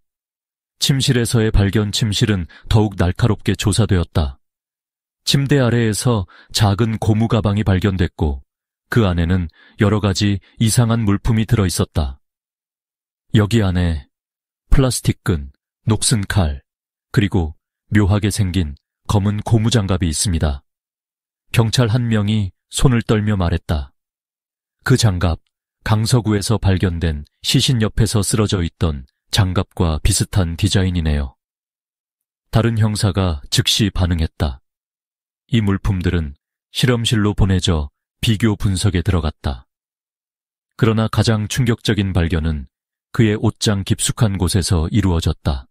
침실에서의 발견 침실은 더욱 날카롭게 조사되었다. 침대 아래에서 작은 고무 가방이 발견됐고 그 안에는 여러 가지 이상한 물품이 들어있었다. 여기 안에 플라스틱 끈, 녹슨 칼, 그리고 묘하게 생긴 검은 고무장갑이 있습니다. 경찰 한 명이 손을 떨며 말했다. 그 장갑, 강서구에서 발견된 시신 옆에서 쓰러져 있던 장갑과 비슷한 디자인이네요. 다른 형사가 즉시 반응했다. 이 물품들은 실험실로 보내져 비교 분석에 들어갔다. 그러나 가장 충격적인 발견은 그의 옷장 깊숙한 곳에서 이루어졌다.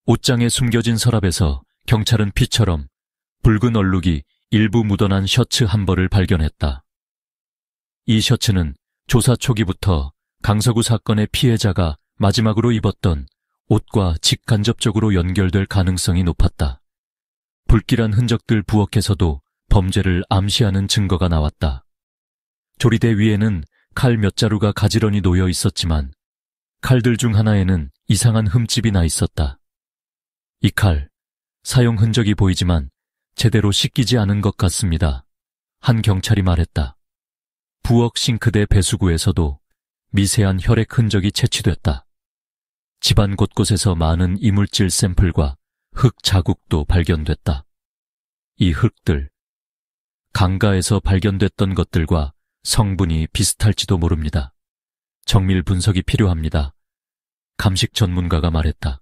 옷장에 숨겨진 서랍에서 경찰은 피처럼 붉은 얼룩이 일부 묻어난 셔츠 한 벌을 발견했다. 이 셔츠는 조사 초기부터 강서구 사건의 피해자가 마지막으로 입었던 옷과 직간접적으로 연결될 가능성이 높았다. 불길한 흔적들 부엌에서도 범죄를 암시하는 증거가 나왔다. 조리대 위에는 칼 몇 자루가 가지런히 놓여 있었지만 칼들 중 하나에는 이상한 흠집이 나 있었다. 이 칼, 사용 흔적이 보이지만 제대로 씻기지 않은 것 같습니다. 한 경찰이 말했다. 부엌 싱크대 배수구에서도 미세한 혈액 흔적이 채취됐다. 집안 곳곳에서 많은 이물질 샘플과 흙 자국도 발견됐다. 이 흙들, 강가에서 발견됐던 것들과 성분이 비슷할지도 모릅니다. 정밀 분석이 필요합니다. 감식 전문가가 말했다.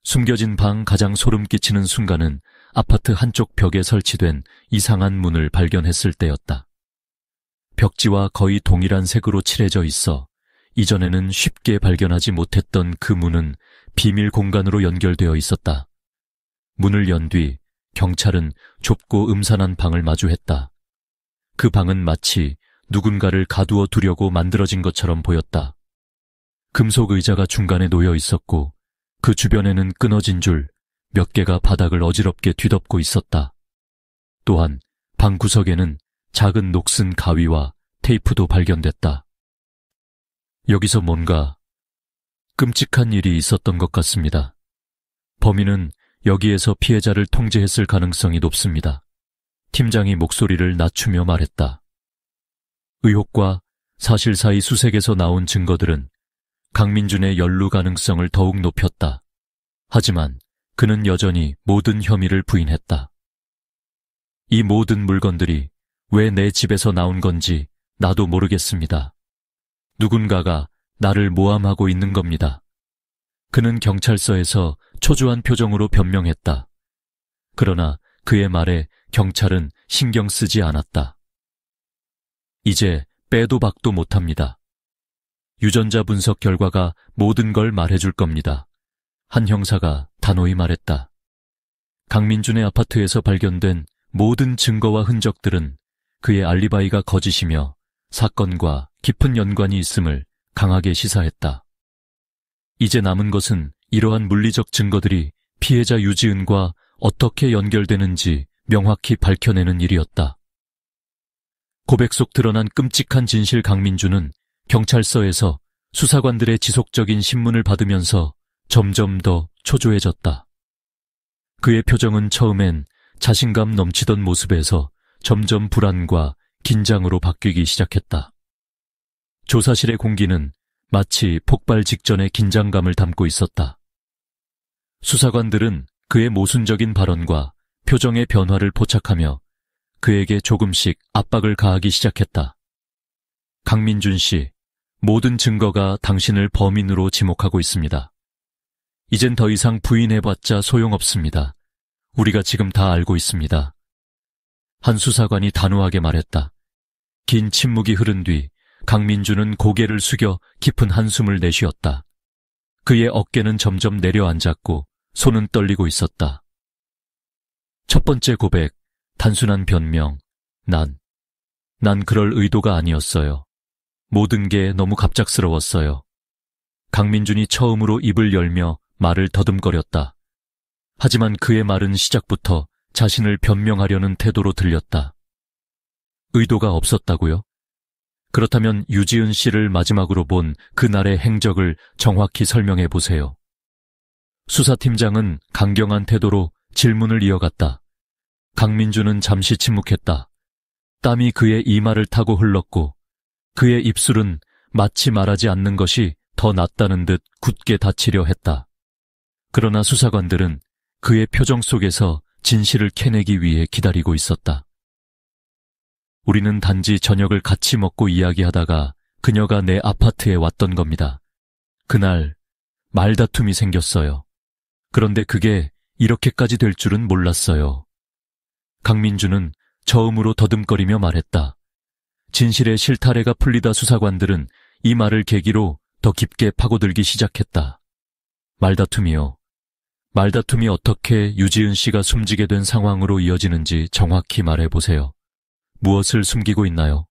숨겨진 방 가장 소름 끼치는 순간은 아파트 한쪽 벽에 설치된 이상한 문을 발견했을 때였다. 벽지와 거의 동일한 색으로 칠해져 있어 이전에는 쉽게 발견하지 못했던 그 문은 비밀 공간으로 연결되어 있었다. 문을 연 뒤 경찰은 좁고 음산한 방을 마주했다. 그 방은 마치 누군가를 가두어 두려고 만들어진 것처럼 보였다. 금속 의자가 중간에 놓여 있었고 그 주변에는 끊어진 줄 몇 개가 바닥을 어지럽게 뒤덮고 있었다. 또한 방 구석에는 작은 녹슨 가위와 테이프도 발견됐다. 여기서 뭔가 끔찍한 일이 있었던 것 같습니다. 범인은 여기에서 피해자를 통제했을 가능성이 높습니다. 팀장이 목소리를 낮추며 말했다. 의혹과 사실 사이 수색에서 나온 증거들은 강민준의 연루 가능성을 더욱 높였다. 하지만 그는 여전히 모든 혐의를 부인했다. 이 모든 물건들이 왜 내 집에서 나온 건지 나도 모르겠습니다. 누군가가 나를 모함하고 있는 겁니다. 그는 경찰서에서 초조한 표정으로 변명했다. 그러나 그의 말에 경찰은 신경 쓰지 않았다. 이제 빼도 박도 못합니다. 유전자 분석 결과가 모든 걸 말해줄 겁니다. 한 형사가 단호히 말했다. 강민준의 아파트에서 발견된 모든 증거와 흔적들은 그의 알리바이가 거짓이며 사건과 깊은 연관이 있음을 강하게 시사했다. 이제 남은 것은 이러한 물리적 증거들이 피해자 유지은과 어떻게 연결되는지 명확히 밝혀내는 일이었다. 고백 속 드러난 끔찍한 진실. 강민준은 경찰서에서 수사관들의 지속적인 신문을 받으면서 점점 더 초조해졌다. 그의 표정은 처음엔 자신감 넘치던 모습에서 점점 불안과 긴장으로 바뀌기 시작했다. 조사실의 공기는 마치 폭발 직전의 긴장감을 담고 있었다. 수사관들은 그의 모순적인 발언과 표정의 변화를 포착하며 그에게 조금씩 압박을 가하기 시작했다. 강민준 씨, 모든 증거가 당신을 범인으로 지목하고 있습니다. 이젠 더 이상 부인해봤자 소용없습니다. 우리가 지금 다 알고 있습니다. 한 수사관이 단호하게 말했다. 긴 침묵이 흐른 뒤 강민준은 고개를 숙여 깊은 한숨을 내쉬었다. 그의 어깨는 점점 내려앉았고 손은 떨리고 있었다. 첫 번째 고백, 단순한 변명. 난 그럴 의도가 아니었어요. 모든 게 너무 갑작스러웠어요. 강민준이 처음으로 입을 열며 말을 더듬거렸다. 하지만 그의 말은 시작부터 자신을 변명하려는 태도로 들렸다. 의도가 없었다고요? 그렇다면 유지은 씨를 마지막으로 본 그날의 행적을 정확히 설명해 보세요. 수사팀장은 강경한 태도로 질문을 이어갔다. 강민준은 잠시 침묵했다. 땀이 그의 이마를 타고 흘렀고 그의 입술은 마치 말하지 않는 것이 더 낫다는 듯 굳게 닫히려 했다. 그러나 수사관들은 그의 표정 속에서 진실을 캐내기 위해 기다리고 있었다. 우리는 단지 저녁을 같이 먹고 이야기하다가 그녀가 내 아파트에 왔던 겁니다. 그날 말다툼이 생겼어요. 그런데 그게 이렇게까지 될 줄은 몰랐어요. 강민준은 처음으로 더듬거리며 말했다. 진실의 실타래가 풀리다 수사관들은 이 말을 계기로 더 깊게 파고들기 시작했다. 말다툼이요. 말다툼이 어떻게 유지은 씨가 숨지게 된 상황으로 이어지는지 정확히 말해보세요. 무엇을 숨기고 있나요?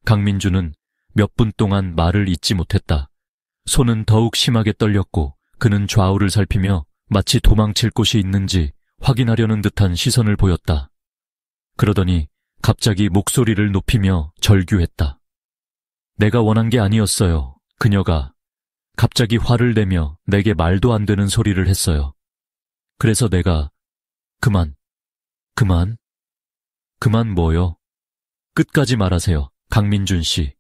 강민준은 몇 분 동안 말을 잇지 못했다. 손은 더욱 심하게 떨렸고 그는 좌우를 살피며 마치 도망칠 곳이 있는지 확인하려는 듯한 시선을 보였다. 그러더니 갑자기 목소리를 높이며 절규했다. 내가 원한 게 아니었어요. 그녀가 갑자기 화를 내며 내게 말도 안 되는 소리를 했어요. 그래서 내가 그만 뭐요? 끝까지 말하세요, 강민준 씨.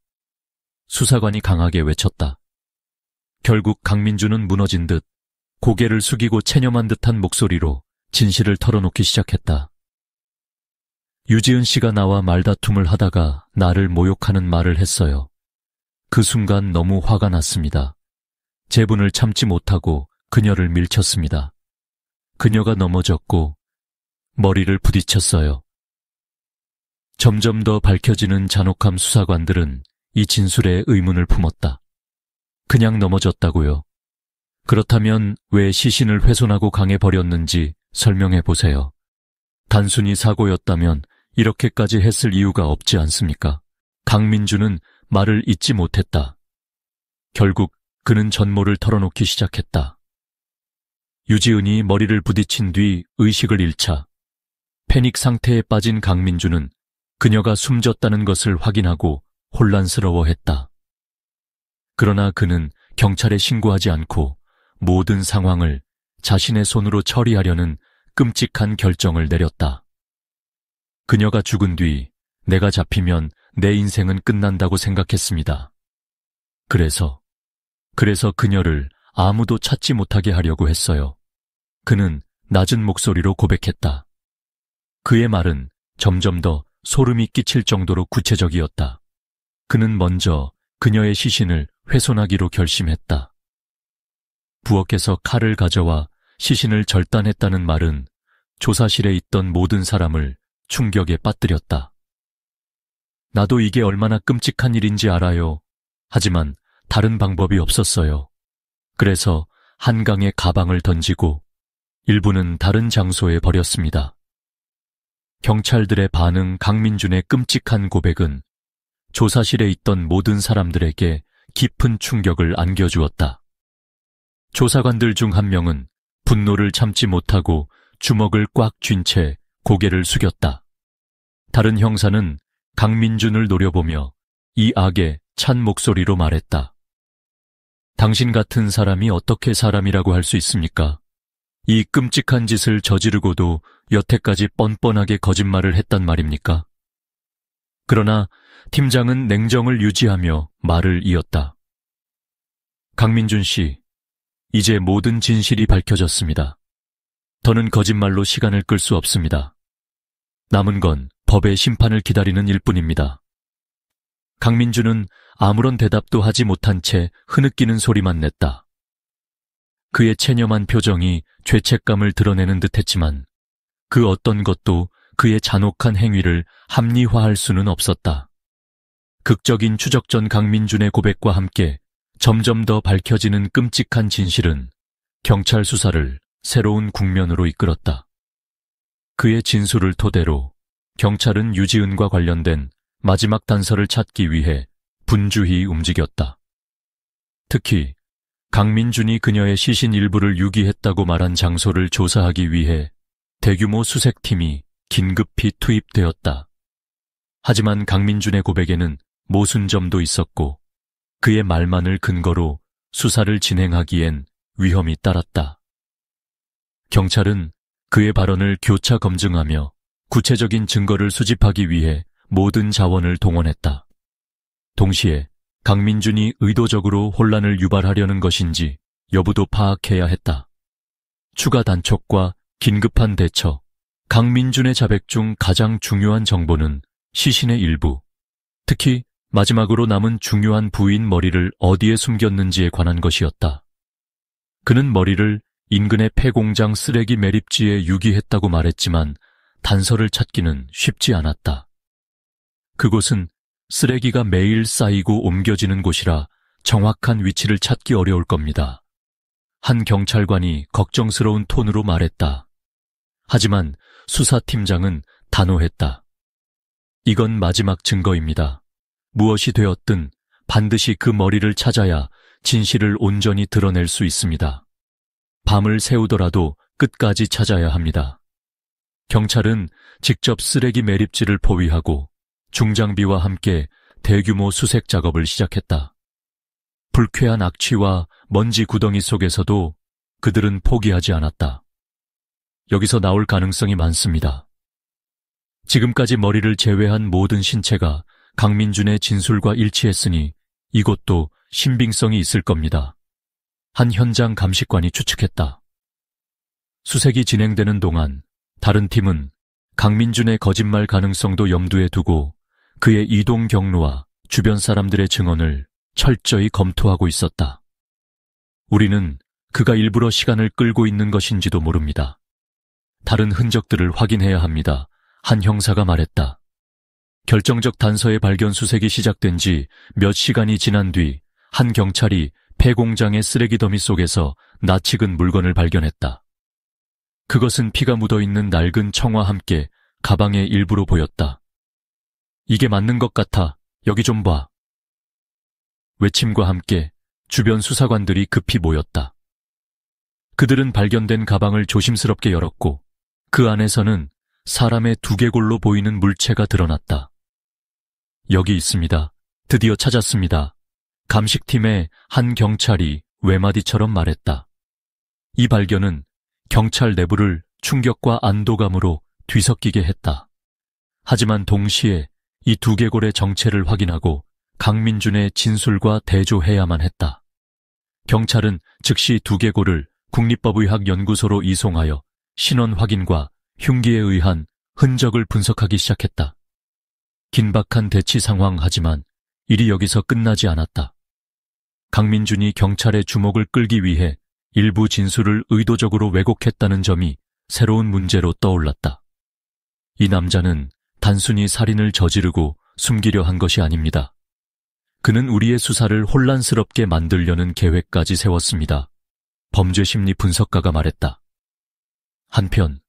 수사관이 강하게 외쳤다. 결국 강민준은 무너진 듯 고개를 숙이고 체념한 듯한 목소리로 진실을 털어놓기 시작했다. 유지은 씨가 나와 말다툼을 하다가 나를 모욕하는 말을 했어요. 그 순간 너무 화가 났습니다. 제분을 참지 못하고 그녀를 밀쳤습니다. 그녀가 넘어졌고 머리를 부딪혔어요. 점점 더 밝혀지는 잔혹함. 수사관들은 이 진술에 의문을 품었다. 그냥 넘어졌다고요? 그렇다면 왜 시신을 훼손하고 강해버렸는지 설명해 보세요. 단순히 사고였다면 이렇게까지 했을 이유가 없지 않습니까? 강민주는 말을 잇지 못했다. 결국 그는 전모를 털어놓기 시작했다. 유지은이 머리를 부딪힌 뒤 의식을 잃자 패닉 상태에 빠진 강민주는 그녀가 숨졌다는 것을 확인하고 혼란스러워했다. 그러나 그는 경찰에 신고하지 않고 모든 상황을 자신의 손으로 처리하려는 끔찍한 결정을 내렸다. 그녀가 죽은 뒤 내가 잡히면 내 인생은 끝난다고 생각했습니다. 그래서 그녀를 아무도 찾지 못하게 하려고 했어요. 그는 낮은 목소리로 고백했다. 그의 말은 점점 더 소름이 끼칠 정도로 구체적이었다. 그는 먼저 그녀의 시신을 훼손하기로 결심했다. 부엌에서 칼을 가져와 시신을 절단했다는 말은 조사실에 있던 모든 사람을 충격에 빠뜨렸다. 나도 이게 얼마나 끔찍한 일인지 알아요. 하지만 다른 방법이 없었어요. 그래서 한강에 가방을 던지고 일부는 다른 장소에 버렸습니다. 경찰들의 반응. 강민준의 끔찍한 고백은 조사실에 있던 모든 사람들에게 깊은 충격을 안겨주었다. 조사관들 중 한 명은 분노를 참지 못하고 주먹을 꽉 쥔 채 고개를 숙였다. 다른 형사는 강민준을 노려보며 이 악에 찬 목소리로 말했다. 당신 같은 사람이 어떻게 사람이라고 할 수 있습니까? 이 끔찍한 짓을 저지르고도 여태까지 뻔뻔하게 거짓말을 했단 말입니까? 그러나 팀장은 냉정을 유지하며 말을 이었다. 강민준 씨, 이제 모든 진실이 밝혀졌습니다. 더는 거짓말로 시간을 끌 수 없습니다. 남은 건 법의 심판을 기다리는 일뿐입니다. 강민준은 아무런 대답도 하지 못한 채 흐느끼는 소리만 냈다. 그의 체념한 표정이 죄책감을 드러내는 듯했지만 그 어떤 것도 그의 잔혹한 행위를 합리화할 수는 없었다. 극적인 추적 전 강민준의 고백과 함께 점점 더 밝혀지는 끔찍한 진실은 경찰 수사를 새로운 국면으로 이끌었다. 그의 진술을 토대로 경찰은 유지은과 관련된 마지막 단서를 찾기 위해 분주히 움직였다. 특히 강민준이 그녀의 시신 일부를 유기했다고 말한 장소를 조사하기 위해 대규모 수색팀이 긴급히 투입되었다. 하지만 강민준의 고백에는 모순점도 있었고 그의 말만을 근거로 수사를 진행하기엔 위험이 따랐다. 경찰은 그의 발언을 교차 검증하며 구체적인 증거를 수집하기 위해 모든 자원을 동원했다. 동시에 강민준이 의도적으로 혼란을 유발하려는 것인지 여부도 파악해야 했다. 추가 단촉과 긴급한 대처. 강민준의 자백 중 가장 중요한 정보는 시신의 일부, 특히 마지막으로 남은 중요한 부위인 머리를 어디에 숨겼는지에 관한 것이었다. 그는 머리를 인근의 폐공장 쓰레기 매립지에 유기했다고 말했지만 단서를 찾기는 쉽지 않았다. 그곳은 쓰레기가 매일 쌓이고 옮겨지는 곳이라 정확한 위치를 찾기 어려울 겁니다. 한 경찰관이 걱정스러운 톤으로 말했다. 하지만 수사팀장은 단호했다. 이건 마지막 증거입니다. 무엇이 되었든 반드시 그 머리를 찾아야 진실을 온전히 드러낼 수 있습니다. 밤을 새우더라도 끝까지 찾아야 합니다. 경찰은 직접 쓰레기 매립지를 포위하고 중장비와 함께 대규모 수색 작업을 시작했다. 불쾌한 악취와 먼지 구덩이 속에서도 그들은 포기하지 않았다. 여기서 나올 가능성이 많습니다. 지금까지 머리를 제외한 모든 신체가 강민준의 진술과 일치했으니 이곳도 신빙성이 있을 겁니다. 한 현장 감식관이 추측했다. 수색이 진행되는 동안 다른 팀은 강민준의 거짓말 가능성도 염두에 두고 그의 이동 경로와 주변 사람들의 증언을 철저히 검토하고 있었다. 우리는 그가 일부러 시간을 끌고 있는 것인지도 모릅니다. 다른 흔적들을 확인해야 합니다. 한 형사가 말했다. 결정적 단서의 발견 수색이 시작된 지 몇 시간이 지난 뒤 한 경찰이 폐공장의 쓰레기 더미 속에서 낯익은 물건을 발견했다. 그것은 피가 묻어있는 낡은 청과 함께 가방의 일부로 보였다. 이게 맞는 것 같아. 여기 좀 봐. 외침과 함께 주변 수사관들이 급히 모였다. 그들은 발견된 가방을 조심스럽게 열었고 그 안에서는 사람의 두개골로 보이는 물체가 드러났다. 여기 있습니다. 드디어 찾았습니다. 감식팀의 한 경찰이 외마디처럼 말했다. 이 발견은 경찰 내부를 충격과 안도감으로 뒤섞이게 했다. 하지만 동시에 이 두개골의 정체를 확인하고 강민준의 진술과 대조해야만 했다. 경찰은 즉시 두개골을 국립법의학연구소로 이송하여 신원 확인과 흉기에 의한 흔적을 분석하기 시작했다. 긴박한 대치 상황 하지만 일이 여기서 끝나지 않았다. 강민준이 경찰의 주목을 끌기 위해 일부 진술을 의도적으로 왜곡했다는 점이 새로운 문제로 떠올랐다. 이 남자는 단순히 살인을 저지르고 숨기려 한 것이 아닙니다. 그는 우리의 수사를 혼란스럽게 만들려는 계획까지 세웠습니다. 범죄심리 분석가가 말했다. 한편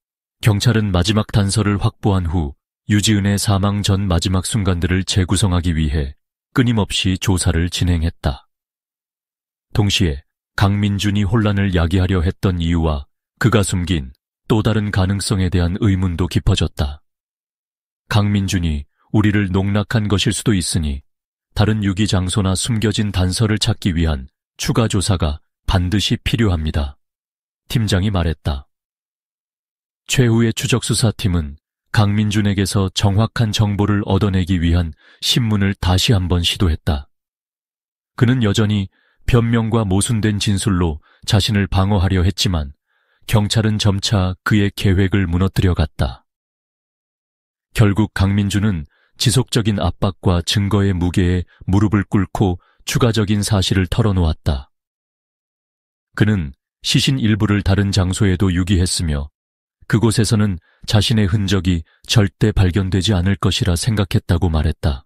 경찰은 마지막 단서를 확보한 후 유지은의 사망 전 마지막 순간들을 재구성하기 위해 끊임없이 조사를 진행했다. 동시에 강민준이 혼란을 야기하려 했던 이유와 그가 숨긴 또 다른 가능성에 대한 의문도 깊어졌다. 강민준이 우리를 농락한 것일 수도 있으니 다른 유기 장소나 숨겨진 단서를 찾기 위한 추가 조사가 반드시 필요합니다. 팀장이 말했다. 최후의 추적수사팀은 강민준에게서 정확한 정보를 얻어내기 위한 신문을 다시 한번 시도했다. 그는 여전히 변명과 모순된 진술로 자신을 방어하려 했지만 경찰은 점차 그의 계획을 무너뜨려 갔다. 결국 강민준은 지속적인 압박과 증거의 무게에 무릎을 꿇고 추가적인 사실을 털어놓았다. 그는 시신 일부를 다른 장소에도 유기했으며 그곳에서는 자신의 흔적이 절대 발견되지 않을 것이라 생각했다고 말했다.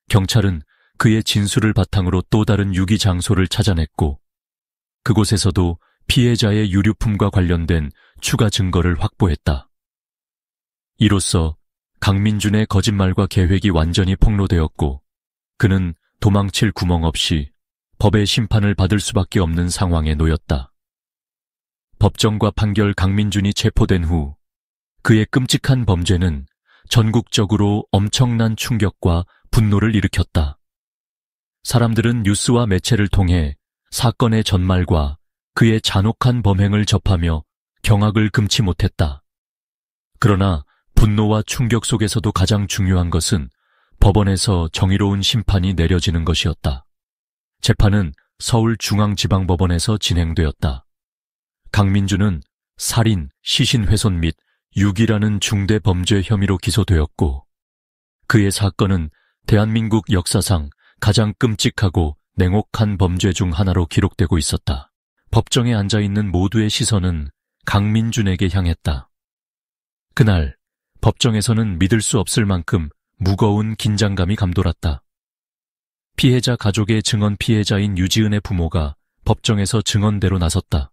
경찰은 그의 진술을 바탕으로 또 다른 유기 장소를 찾아냈고 그곳에서도 피해자의 유류품과 관련된 추가 증거를 확보했다. 이로써 강민준의 거짓말과 계획이 완전히 폭로되었고 그는 도망칠 구멍 없이 법의 심판을 받을 수밖에 없는 상황에 놓였다. 법정과 판결 강민준이 체포된 후 그의 끔찍한 범죄는 전국적으로 엄청난 충격과 분노를 일으켰다. 사람들은 뉴스와 매체를 통해 사건의 전말과 그의 잔혹한 범행을 접하며 경악을 금치 못했다. 그러나 분노와 충격 속에서도 가장 중요한 것은 법원에서 정의로운 심판이 내려지는 것이었다. 재판은 서울중앙지방법원에서 진행되었다. 강민준은 살인, 시신훼손 및 유기라는 중대 범죄 혐의로 기소되었고 그의 사건은 대한민국 역사상 가장 끔찍하고 냉혹한 범죄 중 하나로 기록되고 있었다. 법정에 앉아있는 모두의 시선은 강민준에게 향했다. 그날 법정에서는 믿을 수 없을 만큼 무거운 긴장감이 감돌았다. 피해자 가족의 증언 피해자인 유지은의 부모가 법정에서 증언대로 나섰다.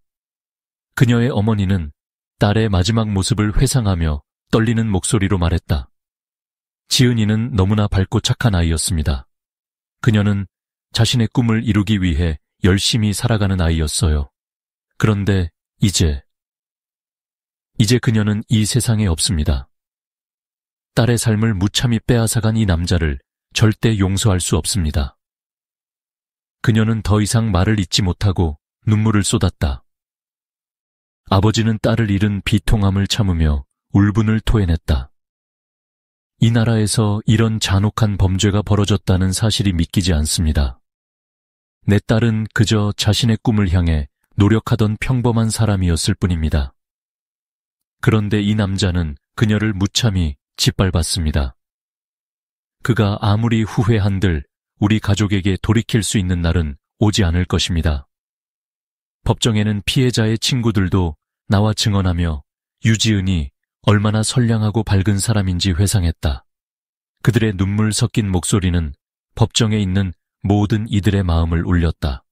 그녀의 어머니는 딸의 마지막 모습을 회상하며 떨리는 목소리로 말했다. 지은이는 너무나 밝고 착한 아이였습니다. 그녀는 자신의 꿈을 이루기 위해 열심히 살아가는 아이였어요. 그런데 이제 이제 그녀는 이 세상에 없습니다. 딸의 삶을 무참히 빼앗아간 이 남자를 절대 용서할 수 없습니다. 그녀는 더 이상 말을 잇지 못하고 눈물을 쏟았다. 아버지는 딸을 잃은 비통함을 참으며 울분을 토해냈다. 이 나라에서 이런 잔혹한 범죄가 벌어졌다는 사실이 믿기지 않습니다. 내 딸은 그저 자신의 꿈을 향해 노력하던 평범한 사람이었을 뿐입니다. 그런데 이 남자는 그녀를 무참히 짓밟았습니다. 그가 아무리 후회한들 우리 가족에게 돌이킬 수 있는 날은 오지 않을 것입니다. 법정에는 피해자의 친구들도 나와 증언하며 유지은이 얼마나 선량하고 밝은 사람인지 회상했다. 그들의 눈물 섞인 목소리는 법정에 있는 모든 이들의 마음을 울렸다.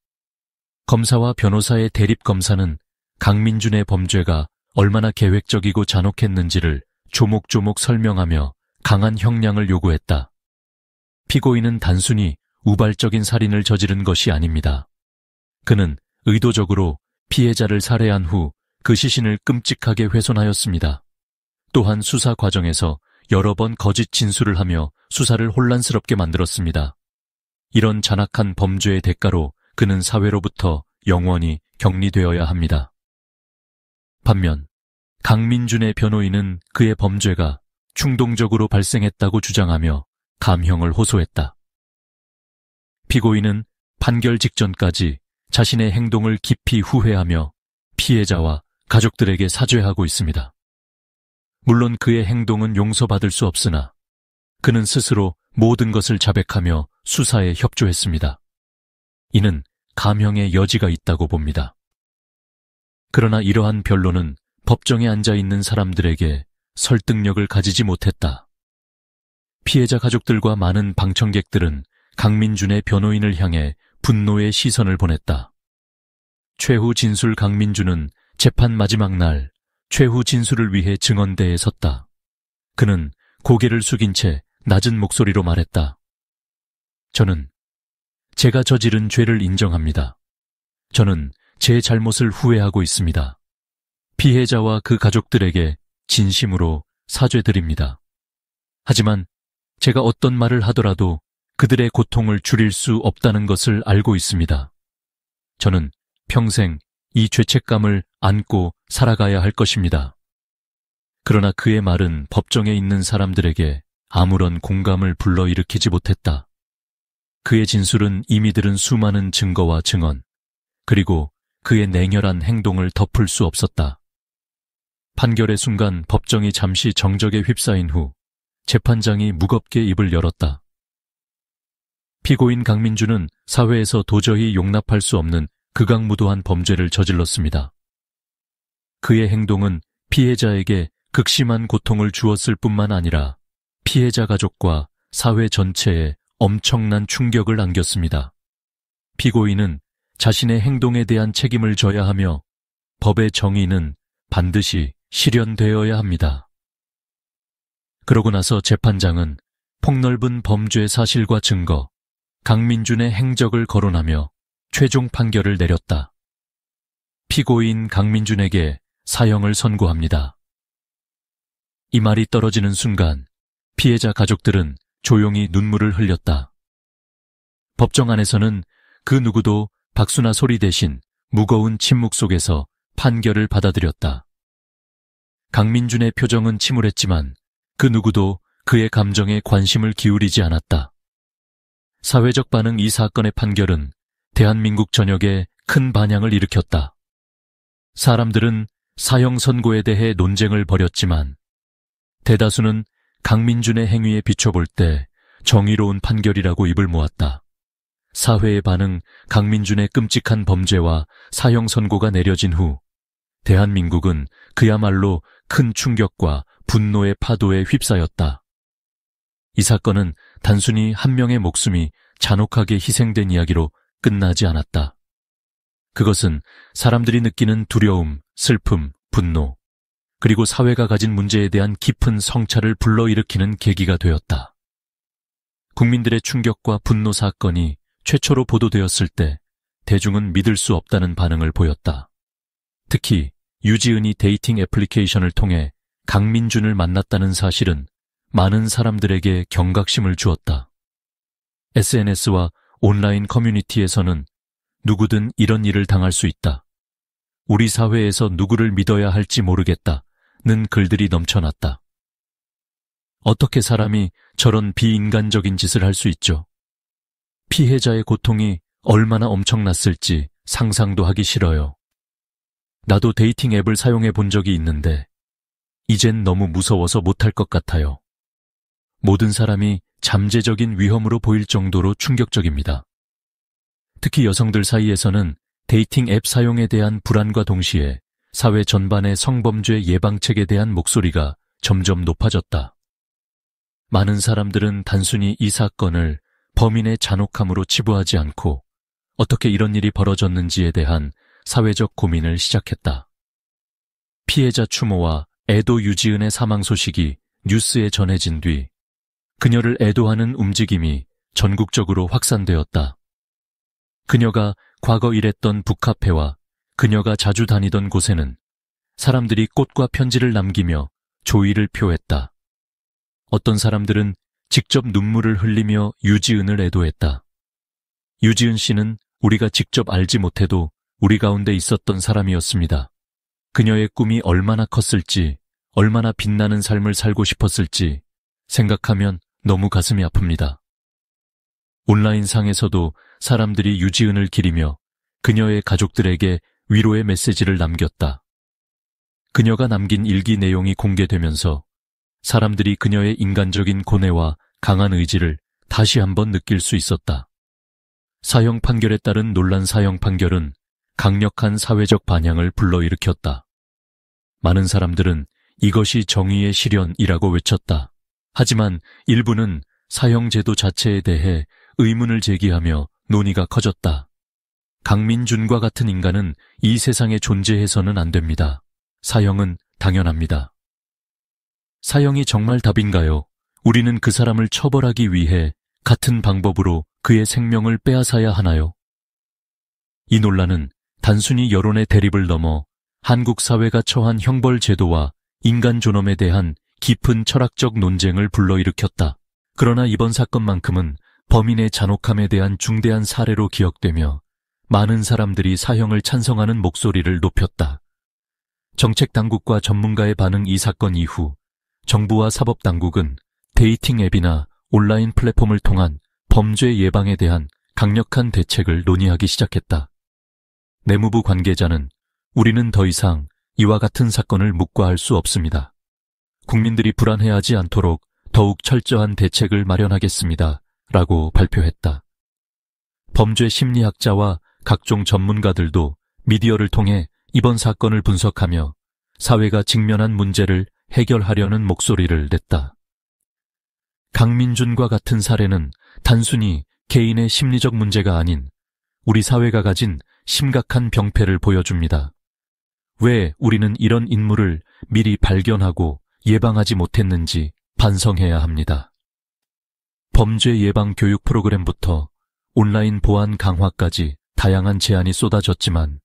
검사와 변호사의 대립 검사는 강민준의 범죄가 얼마나 계획적이고 잔혹했는지를 조목조목 설명하며 강한 형량을 요구했다. 피고인은 단순히 우발적인 살인을 저지른 것이 아닙니다. 그는 의도적으로 피해자를 살해한 후 그 시신을 끔찍하게 훼손하였습니다. 또한 수사 과정에서 여러 번 거짓 진술을 하며 수사를 혼란스럽게 만들었습니다. 이런 잔악한 범죄의 대가로 그는 사회로부터 영원히 격리되어야 합니다. 반면 강민준의 변호인은 그의 범죄가 충동적으로 발생했다고 주장하며 감형을 호소했다. 피고인은 판결 직전까지 자신의 행동을 깊이 후회하며 피해자와 가족들에게 사죄하고 있습니다. 물론 그의 행동은 용서받을 수 없으나 그는 스스로 모든 것을 자백하며 수사에 협조했습니다. 이는 감형의 여지가 있다고 봅니다. 그러나 이러한 변론은 법정에 앉아있는 사람들에게 설득력을 가지지 못했다. 피해자 가족들과 많은 방청객들은 강민준의 변호인을 향해 분노의 시선을 보냈다. 최후 진술 강민준은 재판 마지막 날 최후 진술을 위해 증언대에 섰다. 그는 고개를 숙인 채 낮은 목소리로 말했다. 저는 제가 저지른 죄를 인정합니다. 저는 제 잘못을 후회하고 있습니다. 피해자와 그 가족들에게 진심으로 사죄드립니다. 하지만 제가 어떤 말을 하더라도 그들의 고통을 줄일 수 없다는 것을 알고 있습니다. 저는 평생 이 죄책감을 안고 살아가야 할 것입니다. 그러나 그의 말은 법정에 있는 사람들에게 아무런 공감을 불러일으키지 못했다. 그의 진술은 이미 들은 수많은 증거와 증언, 그리고 그의 냉혈한 행동을 덮을 수 없었다. 판결의 순간 법정이 잠시 정적에 휩싸인 후 재판장이 무겁게 입을 열었다. 피고인 강민준은 사회에서 도저히 용납할 수 없는 극악무도한 범죄를 저질렀습니다. 그의 행동은 피해자에게 극심한 고통을 주었을 뿐만 아니라 피해자 가족과 사회 전체에 엄청난 충격을 안겼습니다. 피고인은 자신의 행동에 대한 책임을 져야 하며 법의 정의는 반드시 실현되어야 합니다. 그러고 나서 재판장은 폭넓은 범죄 사실과 증거, 강민준의 행적을 거론하며 최종 판결을 내렸다. 피고인 강민준에게 사형을 선고합니다. 이 말이 떨어지는 순간 피해자 가족들은 조용히 눈물을 흘렸다. 법정 안에서는 그 누구도 박수나 소리 대신 무거운 침묵 속에서 판결을 받아들였다. 강민준의 표정은 침울했지만 그 누구도 그의 감정에 관심을 기울이지 않았다. 사회적 반응 이 사건의 판결은 대한민국 전역에 큰 반향을 일으켰다. 사람들은 사형 선고에 대해 논쟁을 벌였지만 대다수는 강민준의 행위에 비춰볼 때 정의로운 판결이라고 입을 모았다. 사회의 반응, 강민준의 끔찍한 범죄와 사형 선고가 내려진 후 대한민국은 그야말로 큰 충격과 분노의 파도에 휩싸였다. 이 사건은 단순히 한 명의 목숨이 잔혹하게 희생된 이야기로 끝나지 않았다. 그것은 사람들이 느끼는 두려움, 슬픔, 분노, 그리고 사회가 가진 문제에 대한 깊은 성찰을 불러일으키는 계기가 되었다. 국민들의 충격과 분노 사건이 최초로 보도되었을 때 대중은 믿을 수 없다는 반응을 보였다. 특히 유지은이 데이팅 애플리케이션을 통해 강민준을 만났다는 사실은 많은 사람들에게 경각심을 주었다. SNS와 온라인 커뮤니티에서는 누구든 이런 일을 당할 수 있다. 우리 사회에서 누구를 믿어야 할지 모르겠다는 글들이 넘쳐났다. 어떻게 사람이 저런 비인간적인 짓을 할 수 있죠? 피해자의 고통이 얼마나 엄청났을지 상상도 하기 싫어요. 나도 데이팅 앱을 사용해 본 적이 있는데 이젠 너무 무서워서 못할 것 같아요. 모든 사람이 잠재적인 위험으로 보일 정도로 충격적입니다. 특히 여성들 사이에서는 데이팅 앱 사용에 대한 불안과 동시에 사회 전반의 성범죄 예방책에 대한 목소리가 점점 높아졌다. 많은 사람들은 단순히 이 사건을 범인의 잔혹함으로 치부하지 않고 어떻게 이런 일이 벌어졌는지에 대한 사회적 고민을 시작했다. 피해자 추모와 애도 유지은의 사망 소식이 뉴스에 전해진 뒤 그녀를 애도하는 움직임이 전국적으로 확산되었다. 그녀가 과거 일했던 북카페와 그녀가 자주 다니던 곳에는 사람들이 꽃과 편지를 남기며 조의를 표했다. 어떤 사람들은 직접 눈물을 흘리며 유지은을 애도했다. 유지은 씨는 우리가 직접 알지 못해도 우리 가운데 있었던 사람이었습니다. 그녀의 꿈이 얼마나 컸을지, 얼마나 빛나는 삶을 살고 싶었을지 생각하면 너무 가슴이 아픕니다. 온라인상에서도 사람들이 유지은을 기리며 그녀의 가족들에게 위로의 메시지를 남겼다. 그녀가 남긴 일기 내용이 공개되면서 사람들이 그녀의 인간적인 고뇌와 강한 의지를 다시 한번 느낄 수 있었다. 사형 판결에 따른 논란 사형 판결은 강력한 사회적 반향을 불러일으켰다. 많은 사람들은 이것이 정의의 실현이라고 외쳤다. 하지만 일부는 사형제도 자체에 대해 의문을 제기하며 논의가 커졌다. 강민준과 같은 인간은 이 세상에 존재해서는 안 됩니다. 사형은 당연합니다. 사형이 정말 답인가요? 우리는 그 사람을 처벌하기 위해 같은 방법으로 그의 생명을 빼앗아야 하나요? 이 논란은 단순히 여론의 대립을 넘어 한국 사회가 처한 형벌 제도와 인간 존엄에 대한 깊은 철학적 논쟁을 불러일으켰다. 그러나 이번 사건만큼은 범인의 잔혹함에 대한 중대한 사례로 기억되며 많은 사람들이 사형을 찬성하는 목소리를 높였다. 정책 당국과 전문가의 반응. 이 사건 이후 정부와 사법당국은 데이팅 앱이나 온라인 플랫폼을 통한 범죄 예방에 대한 강력한 대책을 논의하기 시작했다. 내무부 관계자는 우리는 더 이상 이와 같은 사건을 묵과할 수 없습니다. 국민들이 불안해하지 않도록 더욱 철저한 대책을 마련하겠습니다. 라고 발표했다. 범죄 심리학자와 각종 전문가들도 미디어를 통해 이번 사건을 분석하며 사회가 직면한 문제를 해결하려는 목소리를 냈다. 강민준과 같은 사례는 단순히 개인의 심리적 문제가 아닌 우리 사회가 가진 심각한 병폐를 보여줍니다. 왜 우리는 이런 인물을 미리 발견하고 예방하지 못했는지 반성해야 합니다. 범죄 예방 교육 프로그램부터 온라인 보안 강화까지 다양한 제안이 쏟아졌지만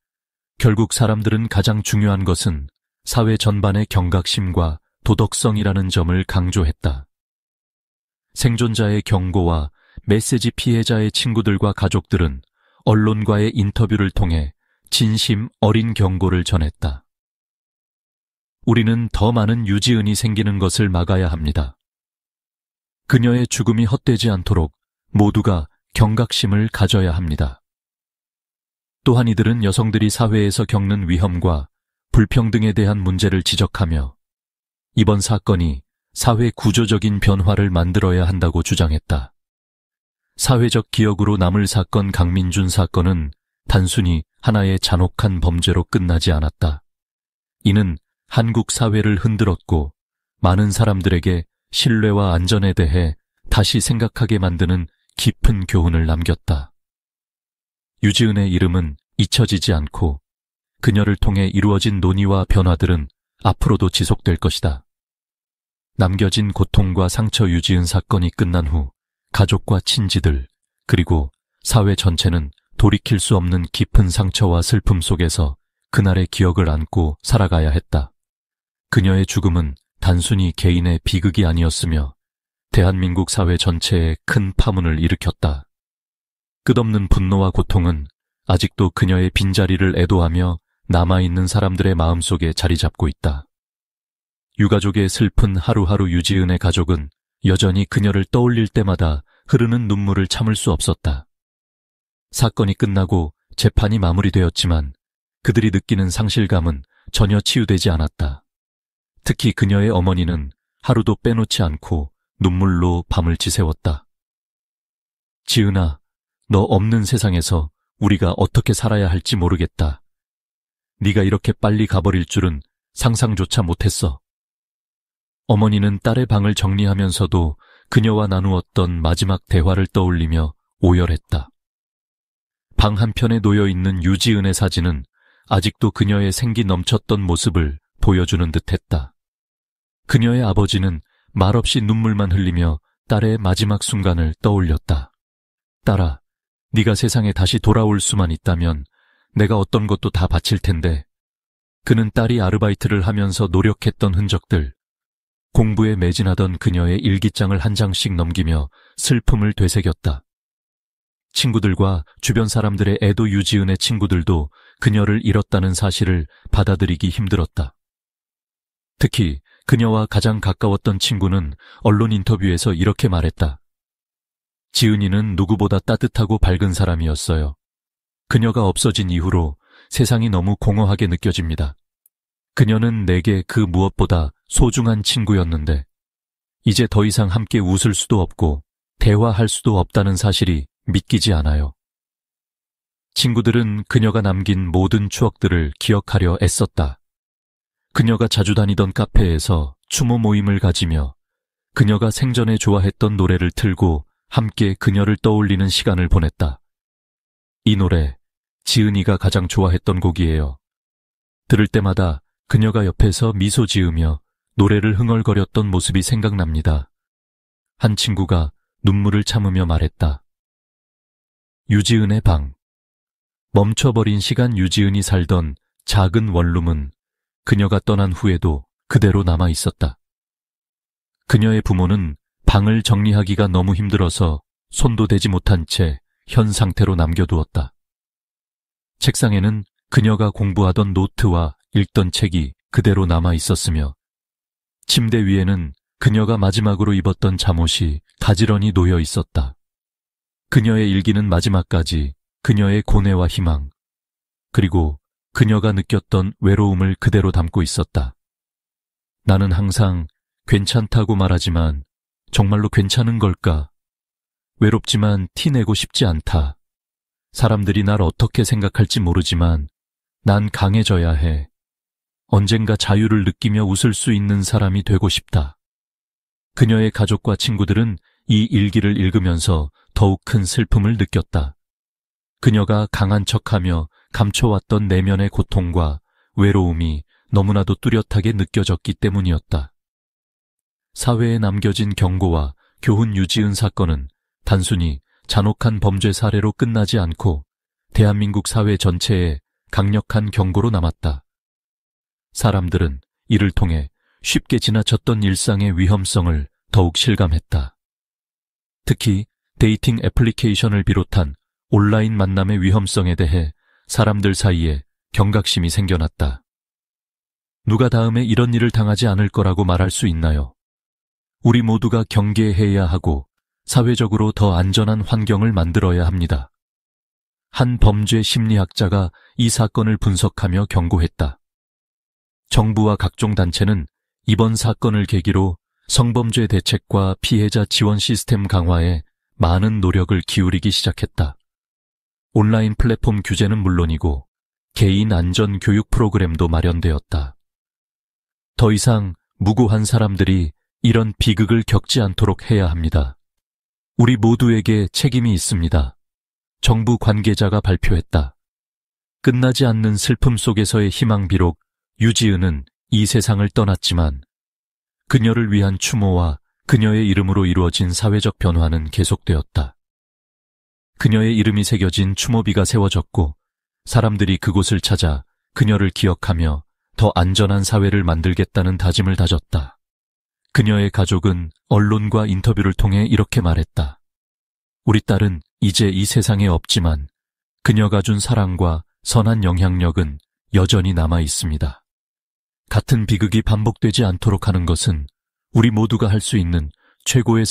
결국 사람들은 가장 중요한 것은 사회 전반의 경각심과 도덕성이라는 점을 강조했다. 생존자의 경고와 메시지 피해자의 친구들과 가족들은 언론과의 인터뷰를 통해 진심 어린 경고를 전했다. 우리는 더 많은 유지은이 생기는 것을 막아야 합니다. 그녀의 죽음이 헛되지 않도록 모두가 경각심을 가져야 합니다. 또한 이들은 여성들이 사회에서 겪는 위험과 불평등에 대한 문제를 지적하며 이번 사건이 사회 구조적인 변화를 만들어야 한다고 주장했다. 사회적 기억으로 남을 사건. 강민준 사건은 단순히 하나의 잔혹한 범죄로 끝나지 않았다. 이는 한국 사회를 흔들었고 많은 사람들에게 신뢰와 안전에 대해 다시 생각하게 만드는 깊은 교훈을 남겼다. 유지은의 이름은 잊혀지지 않고 그녀를 통해 이루어진 논의와 변화들은 앞으로도 지속될 것이다. 남겨진 고통과 상처. 유지은 사건이 끝난 후 가족과 친지들 그리고 사회 전체는 돌이킬 수 없는 깊은 상처와 슬픔 속에서 그날의 기억을 안고 살아가야 했다. 그녀의 죽음은 단순히 개인의 비극이 아니었으며 대한민국 사회 전체에 큰 파문을 일으켰다. 끝없는 분노와 고통은 아직도 그녀의 빈자리를 애도하며 남아있는 사람들의 마음속에 자리 잡고 있다. 유가족의 슬픈 하루하루 유지은의 가족은 여전히 그녀를 떠올릴 때마다 흐르는 눈물을 참을 수 없었다. 사건이 끝나고 재판이 마무리되었지만 그들이 느끼는 상실감은 전혀 치유되지 않았다. 특히 그녀의 어머니는 하루도 빼놓지 않고 눈물로 밤을 지새웠다. 지은아, 너 없는 세상에서 우리가 어떻게 살아야 할지 모르겠다. 네가 이렇게 빨리 가버릴 줄은 상상조차 못했어. 어머니는 딸의 방을 정리하면서도 그녀와 나누었던 마지막 대화를 떠올리며 오열했다. 방 한편에 놓여있는 유지은의 사진은 아직도 그녀의 생기 넘쳤던 모습을 보여주는 듯했다. 그녀의 아버지는 말없이 눈물만 흘리며 딸의 마지막 순간을 떠올렸다. 딸아, 네가 세상에 다시 돌아올 수만 있다면 내가 어떤 것도 다 바칠 텐데. 그는 딸이 아르바이트를 하면서 노력했던 흔적들, 공부에 매진하던 그녀의 일기장을 한 장씩 넘기며 슬픔을 되새겼다. 친구들과 주변 사람들의 애도 유지은의 친구들도 그녀를 잃었다는 사실을 받아들이기 힘들었다. 특히 그녀와 가장 가까웠던 친구는 언론 인터뷰에서 이렇게 말했다. 지은이는 누구보다 따뜻하고 밝은 사람이었어요. 그녀가 없어진 이후로 세상이 너무 공허하게 느껴집니다. 그녀는 내게 그 무엇보다 소중한 친구였는데 이제 더 이상 함께 웃을 수도 없고 대화할 수도 없다는 사실이 믿기지 않아요. 친구들은 그녀가 남긴 모든 추억들을 기억하려 애썼다. 그녀가 자주 다니던 카페에서 추모 모임을 가지며 그녀가 생전에 좋아했던 노래를 틀고 함께 그녀를 떠올리는 시간을 보냈다. 이 노래, 지은이가 가장 좋아했던 곡이에요. 들을 때마다 그녀가 옆에서 미소 지으며 노래를 흥얼거렸던 모습이 생각납니다. 한 친구가 눈물을 참으며 말했다. 유지은의 방. 멈춰버린 시간 유지은이 살던 작은 원룸은 그녀가 떠난 후에도 그대로 남아 있었다. 그녀의 부모는 방을 정리하기가 너무 힘들어서 손도 대지 못한 채 현 상태로 남겨두었다. 책상에는 그녀가 공부하던 노트와 읽던 책이 그대로 남아 있었으며 침대 위에는 그녀가 마지막으로 입었던 잠옷이 가지런히 놓여 있었다. 그녀의 일기는 마지막까지 그녀의 고뇌와 희망, 그리고 그녀가 느꼈던 외로움을 그대로 담고 있었다. 나는 항상 괜찮다고 말하지만 정말로 괜찮은 걸까? 외롭지만 티내고 싶지 않다. 사람들이 날 어떻게 생각할지 모르지만 난 강해져야 해. 언젠가 자유를 느끼며 웃을 수 있는 사람이 되고 싶다. 그녀의 가족과 친구들은 이 일기를 읽으면서 더욱 큰 슬픔을 느꼈다. 그녀가 강한 척하며 감춰왔던 내면의 고통과 외로움이 너무나도 뚜렷하게 느껴졌기 때문이었다. 사회에 남겨진 경고와 교훈 유지은 사건은 단순히 잔혹한 범죄 사례로 끝나지 않고 대한민국 사회 전체에 강력한 경고로 남았다. 사람들은 이를 통해 쉽게 지나쳤던 일상의 위험성을 더욱 실감했다. 특히 데이팅 애플리케이션을 비롯한 온라인 만남의 위험성에 대해 사람들 사이에 경각심이 생겨났다. 누가 다음에 이런 일을 당하지 않을 거라고 말할 수 있나요? 우리 모두가 경계해야 하고 사회적으로 더 안전한 환경을 만들어야 합니다. 한 범죄 심리학자가 이 사건을 분석하며 경고했다. 정부와 각종 단체는 이번 사건을 계기로 성범죄 대책과 피해자 지원 시스템 강화에 많은 노력을 기울이기 시작했다. 온라인 플랫폼 규제는 물론이고 개인 안전 교육 프로그램도 마련되었다. 더 이상 무고한 사람들이 이런 비극을 겪지 않도록 해야 합니다. 우리 모두에게 책임이 있습니다. 정부 관계자가 발표했다. 끝나지 않는 슬픔 속에서의 희망. 비록 유지은은 이 세상을 떠났지만 그녀를 위한 추모와 그녀의 이름으로 이루어진 사회적 변화는 계속되었다. 그녀의 이름이 새겨진 추모비가 세워졌고 사람들이 그곳을 찾아 그녀를 기억하며 더 안전한 사회를 만들겠다는 다짐을 다졌다. 그녀의 가족은 언론과 인터뷰를 통해 이렇게 말했다. 우리 딸은 이제 이 세상에 없지만 그녀가 준 사랑과 선한 영향력은 여전히 남아 있습니다. 같은 비극이 반복되지 않도록 하는 것은 우리 모두가 할 수 있는 최고의